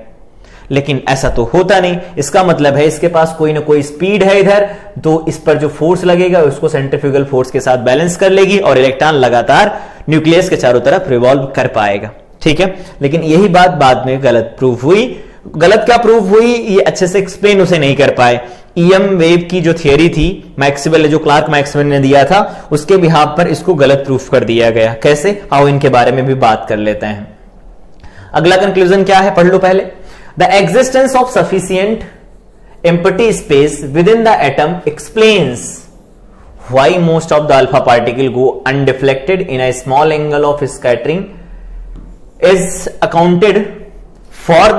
लेकिन ऐसा तो होता नहीं. इसका मतलब है इसके पास कोई ना कोई स्पीड है इधर, तो इस पर जो फोर्स लगेगा उसको सेंट्रीफ्यूगल फोर्स के साथ बैलेंस कर लेगी और इलेक्ट्रॉन लगातार न्यूक्लियस के चारों तरफ रिवॉल्व कर पाएगा. ठीक है, लेकिन यही बात बाद में गलत प्रूफ हुई. गलत क्या प्रूफ हुई, ये अच्छे से एक्सप्लेन उसे नहीं कर पाए. ईएम वेव की जो थियरी थी मैक्सवेल ने, जो क्लार्क मैक्सवेल ने दिया था, उसके बिहाफ पर इसको गलत प्रूफ कर दिया गया. कैसे, आओ इनके बारे में भी बात कर लेते हैं. अगला कंक्लूजन क्या है, पढ़ लो पहले. The existence of sufficient empty space within the atom explains why most of the alpha particle go undeflected in a small angle of scattering is accounted for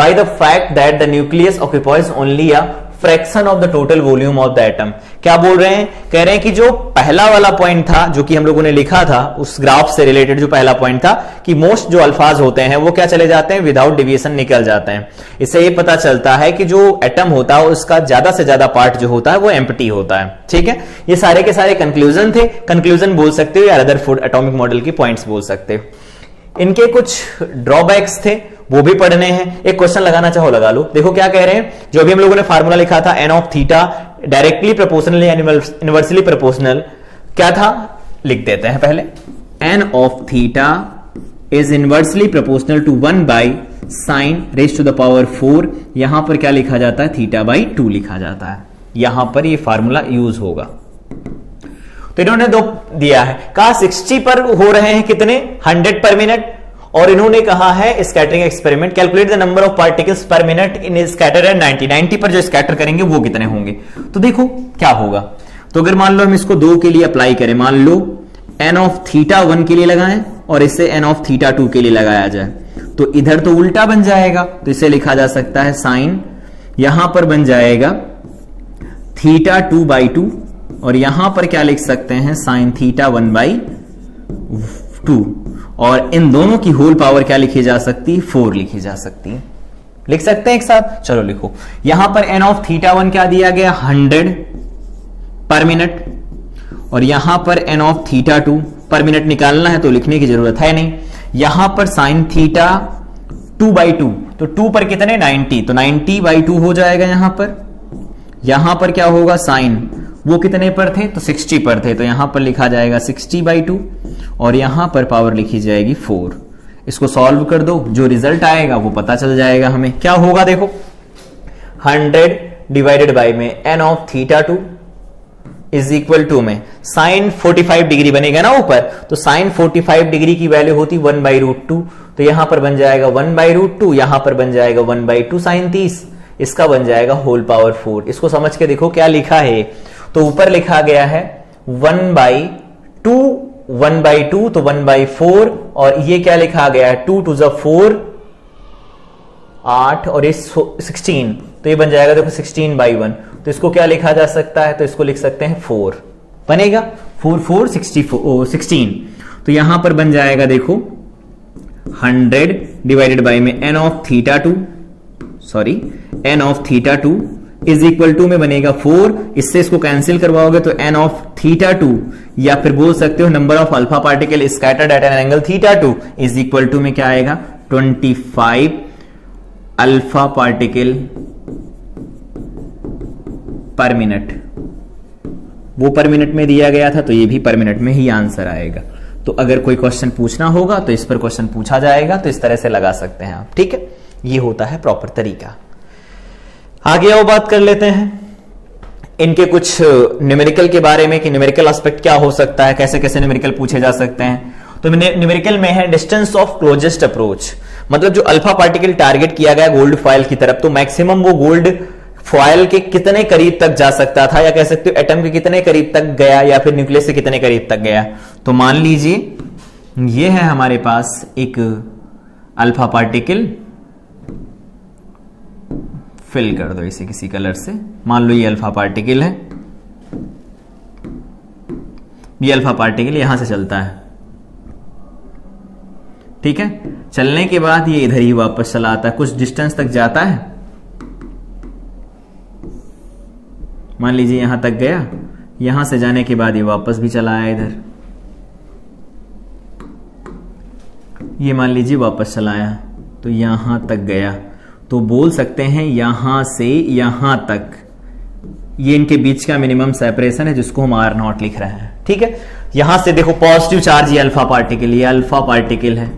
by the fact that the nucleus occupies only a fraction of the total volume of the atom. क्या बोल रहे हैं, कह रहे हैं कि जो पहला वाला पॉइंट था जो कि हम लोगों ने लिखा था, उस ग्राफ से रिलेटेड जो पहला पॉइंट था कि मोस्ट जो अल्फाज होते हैं वो क्या चले जाते हैं, विदाउट डिविएशन निकल जाते हैं. इससे ये पता चलता है कि जो एटम होता है उसका ज्यादा से ज्यादा पार्ट जो होता है वो एम्प्टी होता है. ठीक है, ये सारे के सारे कंक्लूजन थे. कंक्लूजन बोल सकते हो या रदरफोर्ड एटॉमिक मॉडल की पॉइंट्स बोल सकते हो. इनके कुछ ड्रॉबैक्स थे, वो भी पढ़ने हैं. एक क्वेश्चन लगाना चाहो लगा लो. देखो क्या कह रहे हैं, जो भी हम लोगों ने फार्मूला लिखा था N of theta directly proportional या इनवर्सली प्रोपोर्शनल, क्या था, लिख देते हैं पहले. N of theta is inversely proportional to 1 by sine raise to the power 4. यहां पर क्या लिखा जाता है, थीटा बाई 2 लिखा जाता है. यहां पर ये फार्मूला यूज होगा. तो इन्होंने दो दिया है, कहा 60 पर हो रहे हैं कितने, 100 पर मिनट, और इन्होंने कहा है scattering experiment, calculate the number of particles per minute in scatter at 90 पर जो स्कैटर करेंगे वो कितने होंगे. तो देखो क्या होगा. तो अगर मान लो हम इसको 2 के लिए अप्लाई करें, मान लो एन ऑफ थीटा 1 के लिए लगाएं और इसे एन ऑफ थीटा 2 के लिए लगाया जाए, तो इधर तो उल्टा बन जाएगा. तो इसे लिखा जा सकता है साइन, यहां पर बन जाएगा थीटा 2/2, और यहां पर क्या लिख सकते हैं, साइन थीटा 1/2, और इन दोनों की होल पावर क्या लिखी जा सकती है, 4 लिखी जा सकती है. लिख सकते हैं एक साथ, चलो लिखो. यहां पर एन ऑफ थीटा 1 क्या दिया गया, 100 पर मिनट, और यहां पर एन ऑफ थीटा 2 पर मिनट निकालना है तो लिखने की जरूरत है नहीं. यहां पर साइन थीटा 2/2, तो 2 पर कितने, 90, तो 90/2 हो जाएगा. यहां पर क्या होगा, साइन वो कितने पर थे, तो 60 पर थे, तो यहां पर लिखा जाएगा 60/2, और यहां पर पावर लिखी जाएगी 4. इसको सॉल्व कर दो, जो रिजल्ट आएगा वो पता चल जाएगा हमें. क्या होगा देखो, 100 डिवाइडेड बाय में N of theta 2 is equal to में साइन 45 डिग्री बनेगा ना ऊपर, तो साइन 45 डिग्री की वैल्यू होती 1/√2, तो यहां पर बन जाएगा 1/√2, यहां पर बन जाएगा 1/2 साइन 30, इसका बन जाएगा होल पावर 4. इसको समझ के देखो क्या लिखा है. तो ऊपर लिखा गया है 1/2, 1/2 तो 1/4, और ये क्या लिखा गया है, 2 to the 4 8, और ये 16, तो ये बन जाएगा देखो 16/1. तो इसको क्या लिखा जा सकता है, तो इसको लिख सकते हैं 4 बनेगा, 4 4 16. तो यहां पर बन जाएगा देखो 100 डिवाइडेड बाय में N of theta 2 is equal to में बनेगा 4. इससे इसको कैंसिल करवाओगे तो एन ऑफ थीटा 2, या फिर बोल सकते हो number of alpha particle scattered at an angle theta 2 is equal to में क्या आएगा, 25 अल्फा पार्टिकल पर मिनट. वो पर मिनट में दिया गया था, तो ये भी पर मिनट में ही आंसर आएगा. तो अगर कोई क्वेश्चन पूछना होगा तो इस पर क्वेश्चन पूछा जाएगा, तो इस तरह से लगा सकते हैं आप. ठीक है, ये होता है प्रॉपर तरीका. आगे आओ बात कर लेते हैं. इनके कुछ न्यूमेरिकल के बारे में कि न्यूमेरिकल एस्पेक्ट क्या हो सकता है, कैसे कैसे न्यूमेरिकल पूछे जा सकते हैं। तो न्यूमेरिकल में है डिस्टेंस ऑफ क्लोजेस्ट अप्रोच, मतलब जो अल्फा पार्टिकल टारगेट किया गया गोल्ड फॉयल की तरफ, तो मैक्सिमम वो गोल्ड फॉयल के कितने करीब तक जा सकता था, या कह सकते हो एटम के कितने करीब तक गया, या फिर न्यूक्लियस से कितने करीब तक गया। तो मान लीजिए ये है हमारे पास एक अल्फा पार्टिकल, फिल कर दो इसे किसी कलर से, मान लो ये अल्फा पार्टिकल है, ये अल्फा पार्टिकल यहां से चलता है, ठीक है। चलने के बाद ये इधर ही वापस चला आता है, कुछ डिस्टेंस तक जाता है, मान लीजिए यहां तक गया, यहां से जाने के बाद ये वापस भी चला आया इधर, ये मान लीजिए वापस चला आया, तो यहां तक गया। तो बोल सकते हैं यहां से यहां तक ये इनके बीच का मिनिमम सेपरेशन है, जिसको हम R0 लिख रहे हैं, ठीक है। यहां से देखो पॉजिटिव चार्ज, ये अल्फा पार्टिकल, ये अल्फा पार्टिकल है,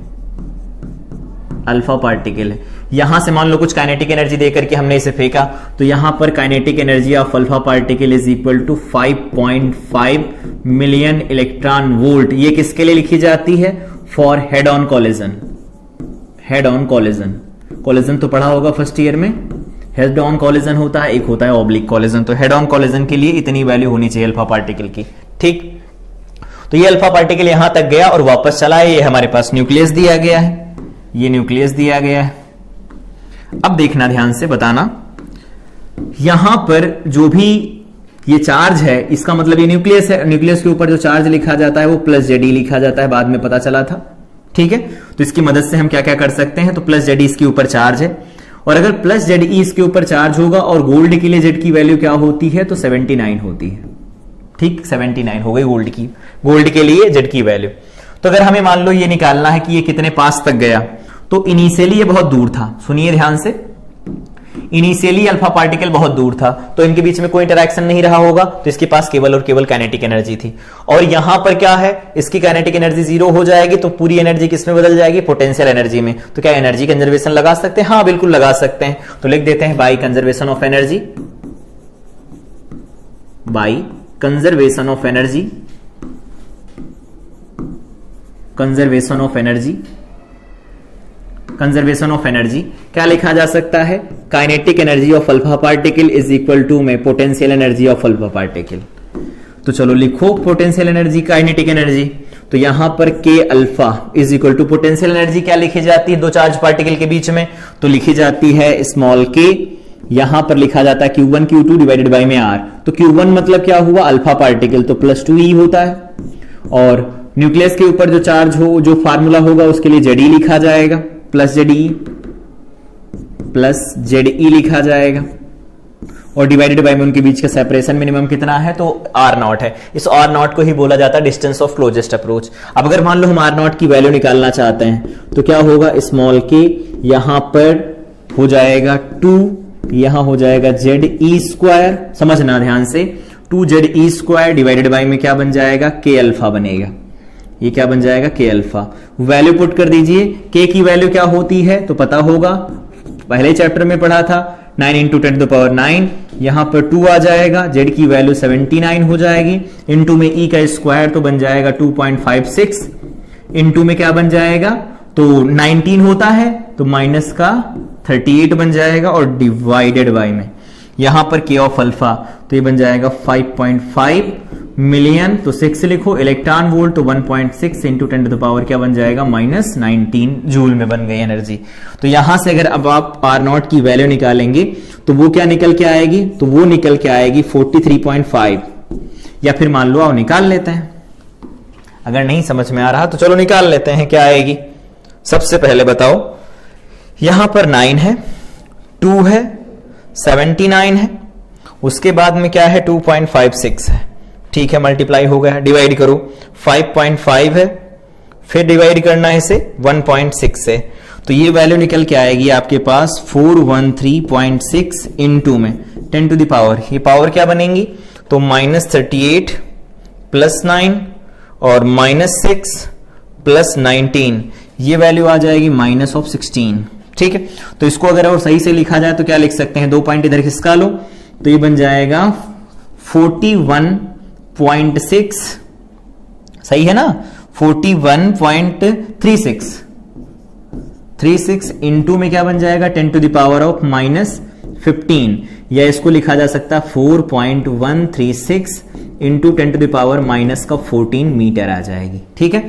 अल्फा पार्टिकल है। यहां से मान लो कुछ काइनेटिक एनर्जी देकर के हमने इसे फेंका, तो यहां पर kinetic energy of alpha particle is equal to 5.5 million electron volt. ये किसके लिए लिखी जाती है? For head on collision. Head on collision, collision तो पढ़ा होगा फर्स्ट ईयर में, हेड ऑन कॉलिजन होता है, एक होता है ऑब्लिक कॉलिजन। तो हेड ऑन कॉलिजन के लिए इतनी वैल्यू होनी चाहिए अल्फा पार्टिकल की, ठीक। तो ये अल्फा पार्टिकल यहां तक गया और वापस चला है। ये हमारे पास न्यूक्लियस दिया गया है, ये न्यूक्लियस दिया गया है। अब देखना ध्यान से, बताना, यहां पर जो भी ये चार्ज है, इसका मतलब ये न्यूक्लियस है, न्यूक्लियस के ऊपर जो चार्ज लिखा जाता है वो प्लस जेडी लिखा जाता है, बाद में पता चला था, ठीक है। तो इसकी मदद से हम क्या क्या कर सकते हैं, तो प्लस जेडी इसके ऊपर चार्ज है, और अगर प्लस जेड ई इसके ऊपर चार्ज होगा और गोल्ड के लिए जेड की वैल्यू क्या होती है, तो 79 होती है, ठीक, 79 हो गई गोल्ड की, गोल्ड के लिए जेड की वैल्यू। तो अगर हमें मान लो ये निकालना है कि ये कितने पास तक गया, तो इनिशियली ये बहुत दूर था, सुनिए ध्यान से, इनिशियली अल्फा पार्टिकल बहुत दूर था, तो इनके बीच में कोई इंटरैक्शन नहीं रहा होगा, तो इसके पास केवल और केवल काइनेटिक एनर्जी थी। और यहां पर क्या है, इसकी काइनेटिक एनर्जी 0 हो जाएगी, तो पूरी एनर्जी किसमें बदल जाएगी, पोटेंशियल एनर्जी में। तो क्या एनर्जी कंजर्वेशन लगा सकते हैं? हाँ बिल्कुल लगा सकते हैं। तो लिख देते हैं by conservation of energy, by conservation of energy, conservation of energy, conservation of energy क्या लिखा जा सकता है, kinetic energy of alpha particle is equal to में potential energy of alpha particle. तो चलो लिखो पोटेंशियल एनर्जी, काइनेटिक एनर्जी, तो यहां पर K alpha is equal to potential energy क्या लिखी जाती है दो चार्ज पार्टिकल के बीच में, तो लिखी जाती है स्मॉल के, यहां पर लिखा जाता है Q1 Q2 डिवाइडेड बाय में R। तो Q1 मतलब क्या हुआ, अल्फा पार्टिकल, तो प्लस 2E होता है, और न्यूक्लियस के ऊपर जो चार्ज हो, जो फार्मूला होगा उसके लिए जेड ई लिखा जाएगा, प्लस जेड ई लिखा जाएगा, और डिवाइडेड बाय में उनके बीच का सेपरेशन मिनिमम कितना है, तो R0 है। इस R0 को ही बोला जाता है डिस्टेंस ऑफ क्लोजेस्ट अप्रोच। अब अगर मान लो हम R0 की वैल्यू निकालना चाहते हैं, तो क्या होगा, स्मॉल के यहां पर हो जाएगा 2, यहां हो जाएगा जेड ई स्क्वायर, समझना ध्यान से, 2 Z E square divided by में क्या बन जाएगा, के अल्फा बनेगा, ये क्या बन जाएगा, के अल्फा। वैल्यू पुट कर दीजिए, के की वैल्यू क्या होती है तो पता होगा, पहले चैप्टर में पढ़ा था, 9 इंटू 10⁹, यहां पर 2 आ जाएगा, जेड की वैल्यू 79 हो जाएगी, इंटू में ई का स्क्वायर तो बन जाएगा 2.56, इंटू में क्या बन जाएगा, तो 19 होता है, तो माइनस का 38 बन जाएगा, और डिवाइडेड बाय में यहां पर के ऑफ अल्फा, तो ये बन जाएगा 5.5 मिलियन, तो 6 लिखो, इलेक्ट्रॉन वोल्ट, तो 1.6 इंटू 10⁻, क्या बन जाएगा, -19 जूल में बन गई एनर्जी। तो यहां से अगर अब आप R0 की वैल्यू निकालेंगे, तो वो क्या निकल के आएगी, तो वो निकल के आएगी 43.5, या फिर मान लो आओ निकाल लेते हैं, अगर नहीं समझ में आ रहा तो चलो निकाल लेते हैं क्या आएगी। सबसे पहले बताओ, यहां पर 9 है, 2 है, 79 है, उसके बाद में क्या है, 2.56 है, ठीक है, मल्टीप्लाई हो गया, डिवाइड करो, 5.5 है, फिर डिवाइड करना है इसे 1.6 से, तो ये वैल्यू निकल के आएगी आपके पास 413.6 इंटू में 10 टू द पावर, ये पावर क्या बनेंगी, तो -38 + 9 और -6 + 19, ये वैल्यू आ जाएगी -16, ठीक है। तो इसको अगर और सही से लिखा जाए तो क्या लिख सकते हैं, 2 पॉइंट इधर खिसका लो, तो ये बन जाएगा 41.6, सही है ना, 41.36 इंटू में क्या बन जाएगा 10 टू द पावर ऑफ -15, या इसको लिखा जा सकता है 4.136 into 10 to the power -14 metre आ जाएगी। ठीक है,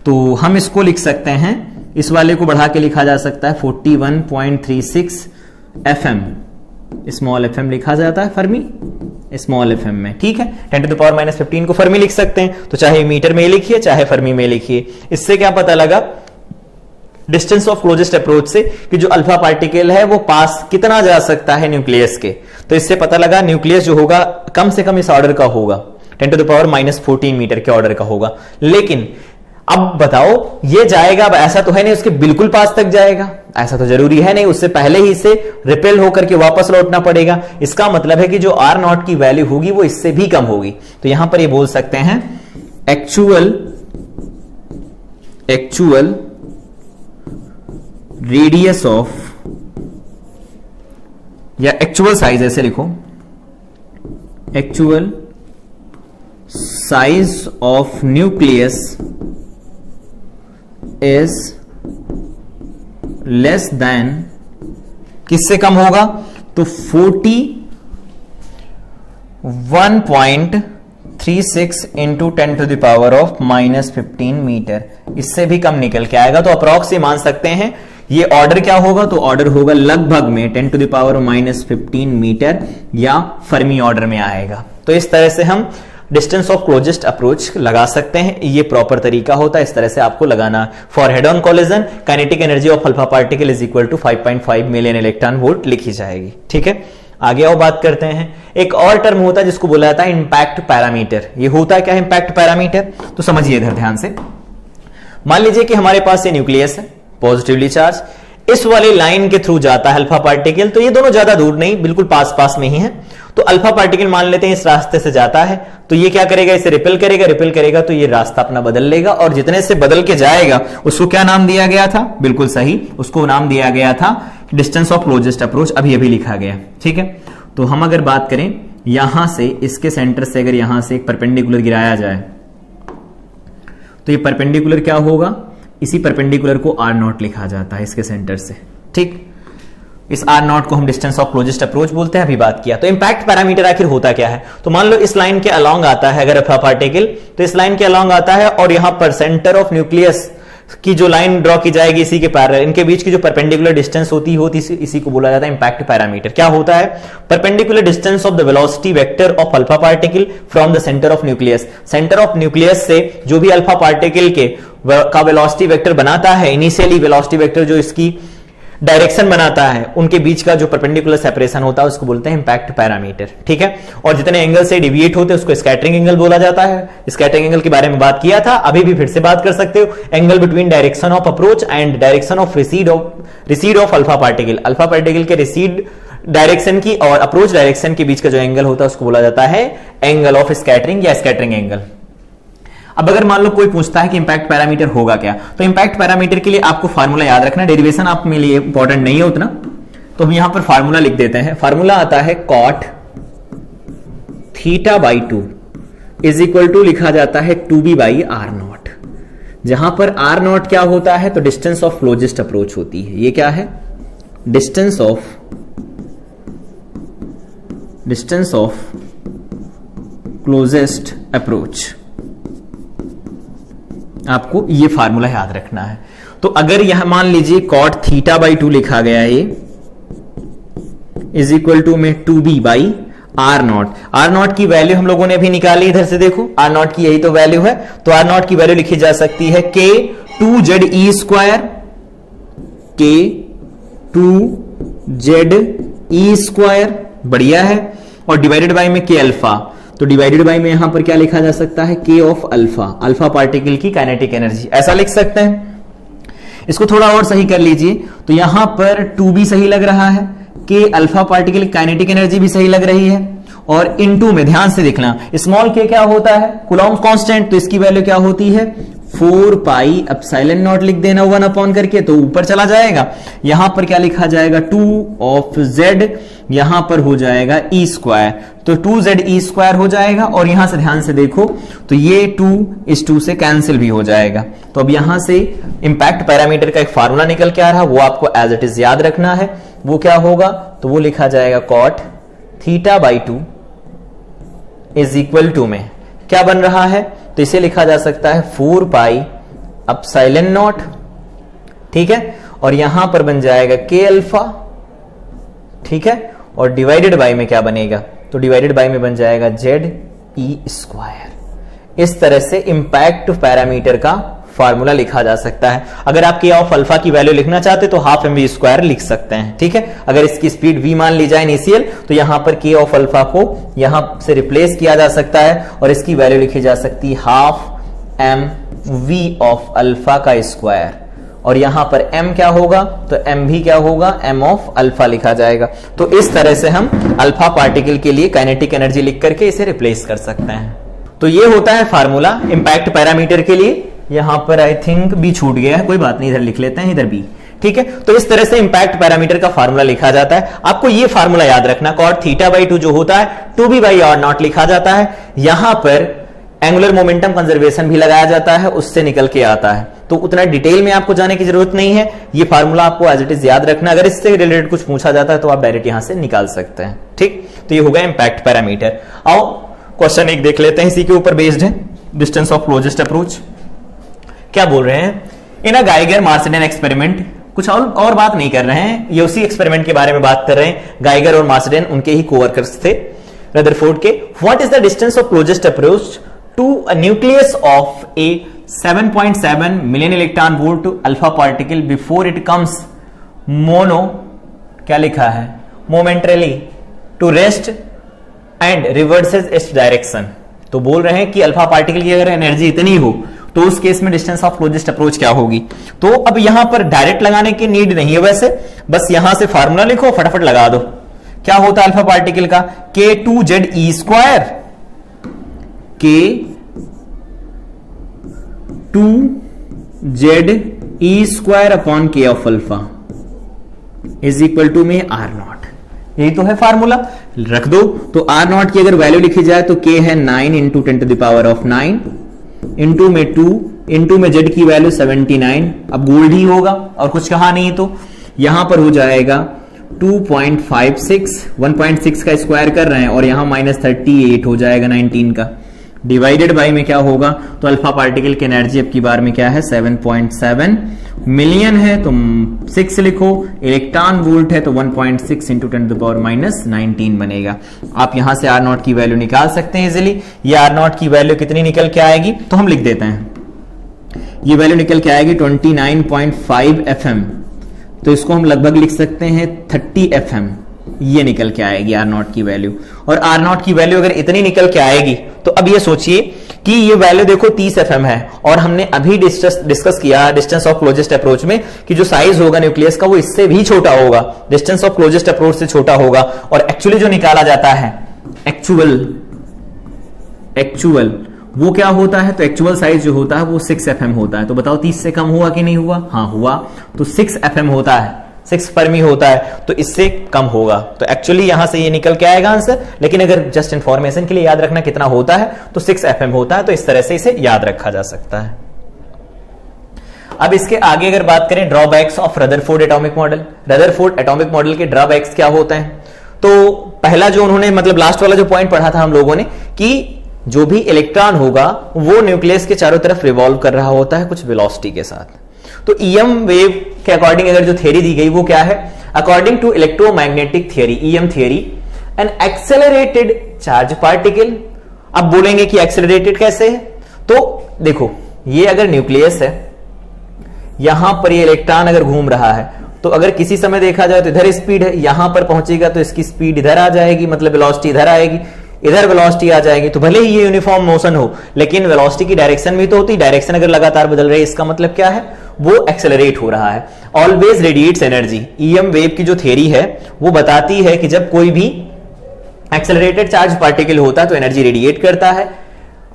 तो हम इसको लिख सकते हैं, इस वाले को बढ़ा के लिखा जा सकता है 41.36 FM, स्मॉल fm लिखा जाता है फर्मी स्मॉल fm में। ठीक है, 10 टू द पावर -15 को फर्मी लिख सकते हैं, तो चाहे मीटर में लिखिए चाहे फर्मी में लिखिए। इससे क्या पता लगा डिस्टेंस ऑफ क्लोजेस्ट अप्रोच से कि जो अल्फा पार्टिकल है वो पास कितना जा सकता है न्यूक्लियस के, तो इससे पता लगा न्यूक्लियस जो होगा कम से कम इस ऑर्डर का होगा, 10 टू द पावर -14 मीटर के ऑर्डर का होगा। लेकिन अब बताओ ये जाएगा, अब ऐसा तो है नहीं उसके बिल्कुल पास तक जाएगा, ऐसा तो जरूरी है नहीं, उससे पहले ही इसे रिपेल होकर के वापस लौटना पड़ेगा। इसका मतलब है कि जो R0 की वैल्यू होगी वो इससे भी कम होगी। तो यहां पर ये बोल सकते हैं एक्चुअल रेडियस ऑफ, या एक्चुअल साइज ऐसे लिखो, actual size of nucleus is less than, किससे कम होगा, तो 41.36 into 10 to the power of -15 metre, इससे भी कम निकल के आएगा। तो अप्रॉक्स मान सकते हैं ये ऑर्डर क्या होगा, तो ऑर्डर होगा लगभग में 10 टू द पावर -15 मीटर या फर्मी ऑर्डर में आएगा। तो इस तरह से हम डिस्टेंस ऑफ क्लोजेस्ट अप्रोच लगा सकते हैं, ये प्रॉपर तरीका होता है, इस तरह से आपको लगाना। For head on collision kinetic energy of alpha particle is equal to 5.5 million electron volt लिखी जाएगी। ठीक है, आगे आओ बात करते हैं। एक और टर्म होता है जिसको बोला जाता है इंपैक्ट पैरामीटर। ये होता है क्या इंपैक्ट पैरामीटर, तो समझिए इधर ध्यान से। मान लीजिए कि हमारे पास ये न्यूक्लियस है पॉजिटिवली चार्ज, इस वाली लाइन के थ्रू जाता है अल्फा पार्टिकल, तो ये दोनों ज्यादा दूर नहीं, बिल्कुल पास पास में ही है। तो अल्फा पार्टिकल मान लेते हैं इस रास्ते से जाता है, तो ये क्या करेगा, इसे रिपेल करेगा, तो ये रास्ता अपना बदल लेगा, और जितने से बदल के जाएगा उसको क्या नाम दिया गया था, बिल्कुल सही, उसको नाम दिया गया था डिस्टेंस ऑफ क्लोजेस्ट अप्रोच, अभी अभी लिखा गया। ठीक है, तो हम अगर बात करें यहां से, इसके सेंटर से अगर यहां से एक परपेंडिकुलर गिराया जाए, तो ये परपेंडिकुलर क्या होगा, इसी परपेंडिकुलर को R0 लिखा जाता है इसके सेंटर से। ठीक, इस R0 को हम डिस्टेंस ऑफ क्लोजेस्ट अप्रोच बोलते हैं, अभी बात किया। तो इंपैक्ट पैरामीटर आखिर होता क्या है, तो मान लो इस लाइन के अलोंग आता है अगर अल्फा पार्टिकल, तो इस लाइन के अलोंग आता है, और यहां पर सेंटर ऑफ न्यूक्लियस की जो लाइन ड्रॉ की जाएगी इसी के पैरेलल, इनके बीच की जो परपेंडिकुलर डिस्टेंस होती इसी को बोला जाता है इंपैक्ट पैरामीटर। क्या होता है, perpendicular distance of the velocity vector of alpha particle from the centre of nucleus. Centre of nucleus से जो भी अल्फा पार्टिकल का वेलोसिटी वेक्टर बनाता है, इनिशियली वेलोसिटी वेक्टर जो इसकी डायरेक्शन बनाता है, उनके बीच का जो परपेंडिकुलर सेपरेशन होता है उसको बोलते हैं इंपैक्ट पैरामीटर। ठीक है, और जितने एंगल से डिविएट होते हैं उसको स्कैटरिंग एंगल बोला जाता है। स्कैटरिंग एंगल के बारे में बात किया था, अभी भी फिर से बात कर सकते हो, angle between direction of approach and direction of recede of alpha particle. Alpha particle के रिसीड डायरेक्शन की और अप्रोच डायरेक्शन के बीच का जो एंगल होता है उसको बोला जाता है एंगल ऑफ स्कैटरिंग या स्कैटरिंग एंगल। अब अगर मान लो कोई पूछता है कि इंपैक्ट पैरामीटर होगा क्या, तो इंपैक्ट पैरामीटर के लिए आपको फार्मूला याद रखना, डेरिवेशन आप मेरे लिए इंपॉर्टेंट नहीं है उतना, तो हम यहां पर फार्मूला लिख देते हैं। फार्मूला आता है cot θ/2 इज इक्वल टू लिखा जाता है 2b/r0, जहां पर r0 क्या होता है, तो डिस्टेंस ऑफ क्लोजेस्ट अप्रोच होती है। ये क्या है, डिस्टेंस ऑफ क्लोजेस्ट अप्रोच। आपको ये फार्मूला याद रखना है। तो अगर यहां मान लीजिए cot θ/2 लिखा गया है, ये इज इक्वल टू में 2b/r0। r0 की वैल्यू हम लोगों ने अभी निकाली, इधर से देखो r0 की यही तो वैल्यू है, तो r0 की वैल्यू लिखी जा सकती है k2ze², बढ़िया है, और डिवाइडेड बाय में k अल्फा, तो डिवाइडेड बाय में यहां पर क्या लिखा जा सकता है, k of alpha, alpha particle की काइनेटिक एनर्जी, ऐसा लिख सकते हैं। इसको थोड़ा और सही कर लीजिए, तो यहां पर 2b सही लग रहा है, k अल्फा पार्टिकल की काइनेटिक एनर्जी भी सही लग रही है, और इनटू में ध्यान से देखना स्मॉल k क्या होता है, कूलॉम्ब कांस्टेंट, तो इसकी वैल्यू क्या होती है 4 पाई एप्सिलॉन नॉट लिख देना 1 अपॉन करके, तो ऊपर चला जाएगा। यहां पर क्या लिखा जाएगा 2 ऑफ z, यहां पर हो जाएगा e स्क्वायर, तो 2z e स्क्वायर हो जाएगा। और यहां से ध्यान से देखो तो ये 2 इस 2 से कैंसिल भी हो जाएगा। तो अब यहां से इंपैक्ट पैरामीटर का एक फार्मूला निकल के आ रहा, वो आपको एज इट इज याद रखना है। वो क्या होगा, तो वो लिखा जाएगा cot θ/2 इज इक्वल टू में क्या बन रहा है, तो इसे लिखा जा सकता है 4 पाई एप्सिलॉन नॉट, ठीक है, और यहां पर बन जाएगा k अल्फा, ठीक है, और डिवाइडेड बाय में क्या बनेगा, तो डिवाइडेड बाय में बन जाएगा z e स्क्वायर। इस तरह से इंपैक्ट पैरामीटर का फार्मूला लिखा जा सकता है। अगर आप k ऑफ अल्फा की वैल्यू लिखना चाहते तो हाफ mv स्क्वायर लिख सकते हैं, ठीक है। अगर इसकी स्पीड v मान ली जाए इनिशियल, तो यहां पर k ऑफ अल्फा को यहां से रिप्लेस किया जा सकता है और इसकी वैल्यू लिखी जा सकती है हाफ mv ऑफ अल्फा का स्क्वायर। और यहां पर m क्या होगा, तो m भी क्या होगा, m ऑफ अल्फा लिखा जाएगा। तो इस तरह से हम अल्फा पार्टिकल के लिए काइनेटिक एनर्जी लिख करके इसे रिप्लेस कर सकते हैं। तो ये होता है फार्मूला इंपैक्ट पैरामीटर के लिए। यहां पर आई थिंक बी छूट गया है, कोई बात नहीं, इधर लिख लेते हैं, इधर बी, ठीक है। तो इस तरह से इंपैक्ट पैरामीटर का फार्मूला लिखा जाता है। आपको ये फार्मूला याद रखना, cot θ/2 जो होता है 2b/r0 लिखा जाता है। यहां पर एंगुलर मोमेंटम कंजर्वेशन भी लगाया जाता है, उससे निकल के आता है। तो उतना डिटेल में आपको जाने की जरूरत नहीं है, ये फार्मूला आपको एज इट इज याद रखना। अगर इससे रिलेटेड कुछ पूछा जाता है तो आप डायरेक्ट यहां से निकाल सकते हैं, ठीक। तो ये होगा इंपैक्ट पैरामीटर। आओ क्वेश्चन एक देख लेते हैं, इसी के ऊपर बेस्ड है, डिस्टेंस ऑफ क्लोजेस्ट अप्रोच। क्या बोल रहे हैं, इन अ गाइगर मार्सेलियन एक्सपेरिमेंट, कुछ और बात नहीं कर रहे हैं, ये उसी एक्सपेरिमेंट के बारे में बात कर रहे हैं। गाइगर और मार्सेलियन उनके ही कोवर्कर्स थे रदरफोर्ड के। What is the distance of closest approach to a nucleus of a 7.7 million electron volt alpha particle before it comes मोनो, क्या लिखा है, momentarily to rest and reverses its direction. तो बोल रहे हैं कि अल्फा पार्टिकल की अगर एनर्जी इतनी हो तो उस केस में डिस्टेंस ऑफ क्लोजेस्ट अप्रोच क्या होगी। तो अब यहां पर डायरेक्ट लगाने की नीड नहीं है, वैसे बस यहां से फार्मूला लिखो, फटाफट लगा दो। क्या होता है अल्फा पार्टिकल का, k2z e square, k2z e square upon k of alpha is equal to में r0। यही तो है फार्मूला, रख दो। तो r0 की अगर वैल्यू लिखी जाए तो k है 9 into 10 to the power of 9 into में 2 इंटू में z की वैल्यू 79। अब गोल्ड ही होगा और कुछ कहा नहीं, तो यहां पर हो जाएगा 2.56, 1.6 का स्क्वायर कर रहे हैं और यहां -38 हो जाएगा 19 का, डिवाइडेड बाय में क्या होगा, तो अल्फा पार्टिकल की एनर्जी अब की बार में क्या है 7.7 मिलियन है, तो 6 लिखो, इलेक्ट्रॉन वोल्ट है तो 1.6 इंटू 10 टू द पावर -19 बनेगा। आप यहां से R0 की वैल्यू निकाल सकते हैं इजिली। ये R0 की वैल्यू कितनी निकल के आएगी, तो हम लिख देते हैं, ये वैल्यू निकल के आएगी 29.5 FM, तो इसको हम लगभग लिख सकते हैं 30 FM, ये निकल के आएगी R0 की वैल्यू। और R0 की वैल्यू अगर इतनी निकल के आएगी तो अब ये सोचिए कि ये वैल्यू देखो 30 FM है, और हमने अभी डिस्कस किया डिस्टेंस ऑफ क्लोजेस्ट अप्रोच में कि जो साइज होगा न्यूक्लियस का वो इससे भी छोटा होगा, डिस्टेंस ऑफ क्लोजेस्ट अप्रोच से छोटा होगा। और एक्चुअली जो निकाला जाता है एक्चुअल वो क्या होता है, तो एक्चुअल साइज जो होता है वो 6 FM होता है। तो बताओ 30 से कम हुआ कि नहीं हुआ, हाँ हुआ, तो 6 FM होता है, 6 फर्मी होता है, तो इससे कम होगा। तो एक्चुअली यहां से ये निकल के आएगा आंसर, लेकिन अगर जस्ट इंफॉर्मेशन के लिए याद रखना कितना होता है तो 6 FM होता है, तो इस तरह से इसे याद रखा जा सकता है। अब इसके आगे अगर बात करें drawbacks of Rutherford atomic model, Rutherford atomic model के ड्रॉबैक्स क्या होते हैं। तो पहला जो उन्होंने मतलब लास्ट वाला जो पॉइंट पढ़ा था हम लोगों ने कि जो भी इलेक्ट्रॉन होगा वो न्यूक्लियस के चारों तरफ रिवॉल्व कर रहा होता है कुछ वेलोसिटी के साथ। तो ईएम वेव के अकॉर्डिंग अगर जो थ्योरी दी गई वो क्या है, according to electromagnetic theory EM theory an accelerated charge particle. अब बोलेंगे कि एक्सेलरेटेड कैसे है, तो देखो ये अगर न्यूक्लियस है, यहां पर ये इलेक्ट्रॉन अगर घूम रहा है, तो अगर किसी समय देखा जाए तो इधर स्पीड है, यहां पर पहुंचेगा तो इसकी स्पीड इधर आ जाएगी, मतलब वेलोसिटी इधर आएगी, इधर वेलोसिटी आ जाएगी। तो भले ही ये यूनिफॉर्म मोशन हो, लेकिन वेलोसिटी की डायरेक्शन भी तो होती है, डायरेक्शन अगर लगातार बदल रही है इसका मतलब क्या है, वो एक्सेलरेट हो रहा है। Always radiates energy, EM wave की जो थ्योरी है वो बताती है कि जब कोई भी एक्सेलरेटेड चार्ज पार्टिकल होता है तो एनर्जी रेडिएट करता है।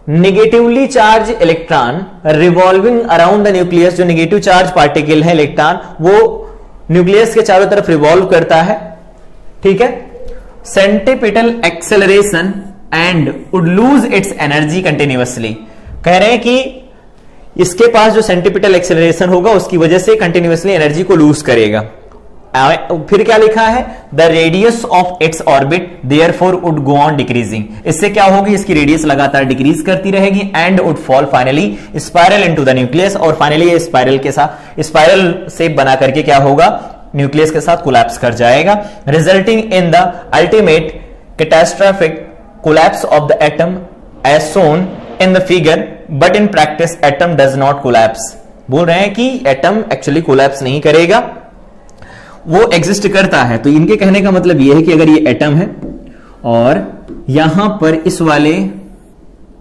Negatively charge electron revolving around the nucleus, जो नेगेटिव चार्ज पार्टिकल है इलेक्ट्रॉन, वो न्यूक्लियस के चारों तरफ रिवॉल्व करता है, ठीक है, centripetal acceleration and would lose its energy continuously. कह रहे हैं कि इसके पास जो सेंट्रीपिटल एक्सेलरेशन होगा उसकी वजह से कंटिन्यूअसली एनर्जी को लूज करेगा। फिर क्या लिखा है, the radius of its orbit therefore would go on decreasing. इससे क्या होगी, इसकी रेडियस लगातार डिक्रीज करती रहेगी and would fall finally spiral into the nucleus, और फाइनली ये स्पाइरल के साथ स्पाइरल शेप बना करके क्या होगा, न्यूक्लियस के साथ कोलैप्स कर जाएगा, resulting in the ultimate catastrophic collapse of the atom as shown in the figure, but in practice atom does not collapse. बोल रहे हैं कि एटम एक्चुअली कोलैप्स नहीं करेगा, वो एग्जिस्ट करता है। तो इनके कहने का मतलब ये है कि अगर ये एटम है और यहां पर इस वाले,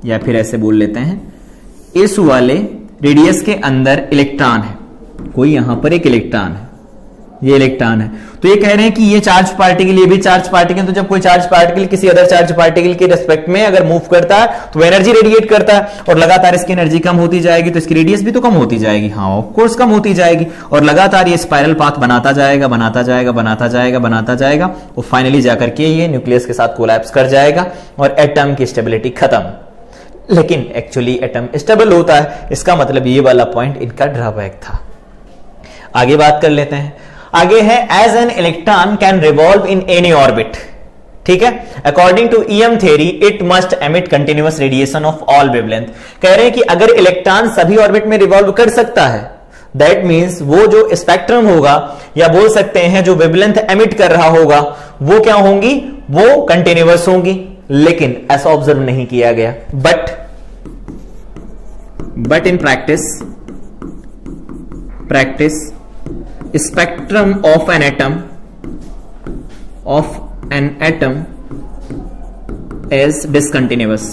या फिर ऐसे बोल लेते हैं, इस वाले रेडियस के अंदर इलेक्ट्रॉन है, कोई यहां पर एक इलेक्ट्रॉन है, ये इलेक्ट्रॉन है, तो ये कह रहे हैं कि ये चार्ज पार्टिकल, ये भी चार्ज पार्टिकल, तो जब कोई चार्ज पार्टिकल किसी अदर चार्ज पार्टिकल के रिस्पेक्ट में अगर मूव करता है तो एनर्जी रेडिएट करता है, और लगातार इसकी एनर्जी कम होती जाएगी तो इसकी रेडियस भी तो कम होती जाएगी, हाँ ऑफ कोर्स कम होती जाएगी, और लगातार ये स्पाइरल पाथ बनाता जाएगा, बनाता जाएगा, बनाता जाएगा, बनाता जाएगा, और फाइनली जाकर के ये न्यूक्लियस के साथ कोलैप्स कर जाएगा और एटम की स्टेबिलिटी खत्म। लेकिन एक्चुअली एटम स्टेबल होता है, इसका मतलब ये वाला पॉइंट इनका ड्रॉबैक था। आगे बात कर लेते हैं। आगे है as an electron can revolve in any orbit, ठीक है, according to EM theory it must emit continuous radiation of all wavelength. कह रहे हैं कि अगर इलेक्ट्रॉन सभी ऑर्बिट में रिवॉल्व कर सकता है, दैट मींस वो जो स्पेक्ट्रम होगा, या बोल सकते हैं जो वेवलेंथ एमिट कर रहा होगा, वो क्या होंगी, वो कंटिन्यूअस होंगी। लेकिन ऐसा ऑब्जर्व नहीं किया गया, but in practice spectrum of an atom is discontinuous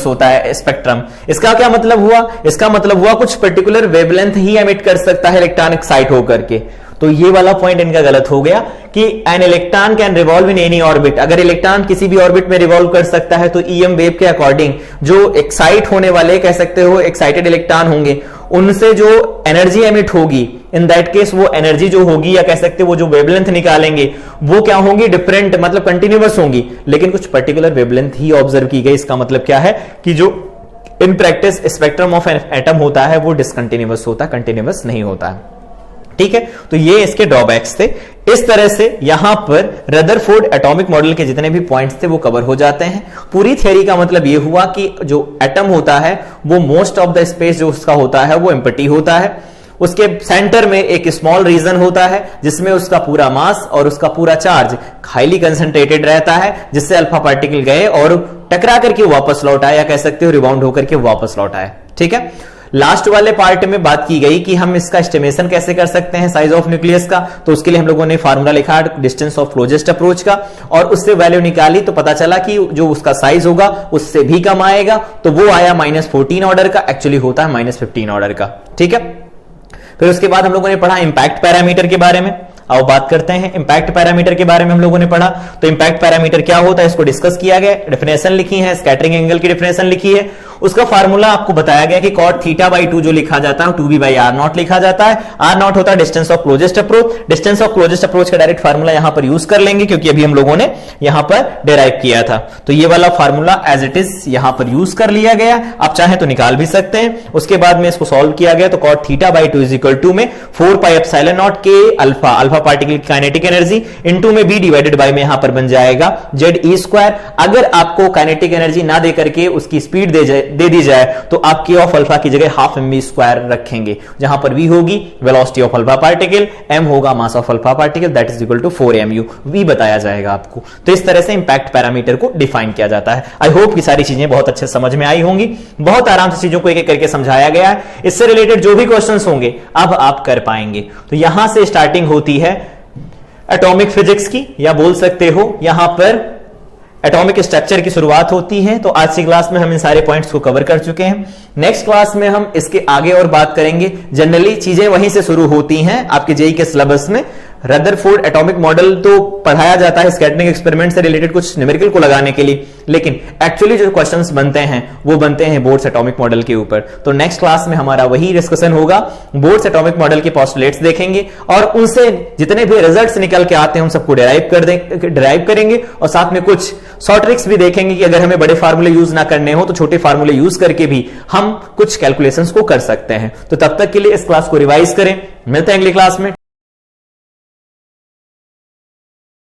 होता है स्पेक्ट्रम। इसका क्या मतलब हुआ, इसका मतलब हुआ कुछ पर्टिकुलर वेवलेंथ ही एमिट कर सकता है इलेक्ट्रॉन एक्साइट होकर के। तो ये वाला पॉइंट इनका गलत हो गया कि N electron can revolve in any orbit. अगर इलेक्ट्रॉन किसी भी ऑर्बिट में रिवॉल्व कर सकता है तो ईएम वेव के अकॉर्डिंग जो एक्साइट होने वाले, कह सकते हो एक्साइटेड इलेक्ट्रॉन होंगे, उनसे जो एनर्जी एमिट होगी, इन दैट केस वो एनर्जी जो होगी, या कह सकते हो वो जो वेवलेंथ निकालेंगे, वो क्या होंगी, डिफरेंट, मतलब कंटिन्यूअस होंगी, लेकिन कुछ पर्टिकुलर वेवलेंथ ही ऑब्जर्व की गई। इसका मतलब क्या है कि जो in practice spectrum of atom होता है वो डिसकंटिन्यूअस होता है, कंटिन्यूअस नहीं होता है, ठीक है। तो ये इसके ड्रॉबैक्स थे। इस तरह से यहां पर रदरफोर्ड एटॉमिक मॉडल के जितने भी पॉइंट्स थे वो कवर हो जाते हैं। पूरी थ्योरी का मतलब ये हुआ कि जो एटम होता है वो मोस्ट ऑफ द स्पेस जो उसका होता है वो एम्प्टी होता है, उसके सेंटर में एक स्मॉल रीजन होता है जिसमें उसका पूरा मास और उसका पूरा चार्ज हाईली कंसंट्रेटेड रहता है, जिससे अल्फा पार्टिकल गए और टकरा करके वापस लौट आए, या कह सकते हो रिबाउंड होकर के वापस लौट आए, ठीक है। लास्ट वाले पार्ट में बात की गई कि हम इसका एस्टिमेशन कैसे कर सकते हैं साइज ऑफ न्यूक्लियस का, तो उसके लिए हम लोगों ने फार्मूला लिखा डिस्टेंस ऑफ क्लोजेस्ट अप्रोच का, और उससे वैल्यू निकाली तो पता चला कि जो उसका साइज होगा उससे भी कम आएगा, तो वो आया -14 ऑर्डर का, एक्चुअली होता है -15 ऑर्डर का, ठीक है। फिर उसके बाद हम लोगों ने पढ़ा इंपैक्ट पैरामीटर के बारे में। अब बात करते हैं इंपैक्ट पैरामीटर के बारे में। हम लोगों ने पढ़ा तो इंपैक्ट पैरामीटर क्या होता है इसको डिस्कस किया गया, डेफिनेशन लिखी है, स्कैटरिंग एंगल की डेफिनेशन लिखी है, उसका फार्मूला आपको बताया गया कि cot θ/2 जो लिखा जाता है 2b/r0 लिखा जाता है। r0 होता है distance of closest approach. Distance of closest approach का डायरेक्ट फार्मूला यहां पर यूज कर लेंगे क्योंकि अभी हम लोगों ने यहां पर डिराइव किया था, तो ये वाला फार्मूला एज इट इज यहां पर यूज कर लिया गया। आप चाहें तो निकाल भी सकते हैं। उसके बाद में इसको सॉल्व किया गया तो cot θ/2 में 4πε0 k अल्फा पार्टिकल की काइनेटिक एनर्जी इनटू में b डिवाइडेड बाय में यहां पर बन जाएगा Ze²। अगर आपको काइनेटिक एनर्जी ना दे करके उसकी स्पीड दे दी जाए तो आप k ऑफ अल्फा की जगह हाफ mv² रखेंगे, जहां पर v होगी velocity of alpha particle, m होगा mass of alpha particle, that is equal to 4mu, v बताया जाएगा आपको। तो इस तरह से इंपैक्ट पैरामीटर को डिफाइन किया जाता है। आई होप कि सारी चीजें बहुत अच्छे समझ में आई होंगी, बहुत आराम से चीजों को एक एक करके समझाया गया है। इससे रिलेटेड जो भी क्वेश्चंस होंगे अब आप कर पाएंगे। तो यहां से स्टार्टिंग होती है एटॉमिक फिजिक्स की, या बोल सकते हो यहां पर एटॉमिक स्ट्रक्चर की शुरुआत होती है। तो आज की क्लास में हम इन सारे पॉइंट्स को कवर कर चुके हैं। नेक्स्ट क्लास में हम इसके आगे और बात करेंगे। जनरली चीजें वहीं से शुरू होती हैं आपके जेईई के सिलेबस में, रदरफोर्ड एटॉमिक मॉडल तो पढ़ाया जाता है स्कैटरिंग एक्सपेरिमेंट से रिलेटेड कुछ न्यूमेरिकल को लगाने के लिए, लेकिन एक्चुअली जो क्वेश्चंस बनते हैं वो बनते हैं बोर्ड्स एटॉमिक मॉडल के ऊपर। तो नेक्स्ट क्लास में हमारा वही डिस्कशन होगा, बोर्ड्स एटॉमिक मॉडल के पोस्टुलेट्स देखेंगे और उनसे जितने भी रिजल्ट्स निकल के आते हैं उन सबको डिराइव करेंगे और साथ में कुछ शॉर्ट ट्रिक्स भी देखेंगे कि अगर हमें बड़े फार्मूले यूज ना करने हो तो छोटे फार्मूले यूज करके भी हम कुछ कैलकुलेशंस को कर सकते हैं। तो तब तक के लिए इस क्लास को रिवाइज करें, मिलते हैं अगली क्लास में।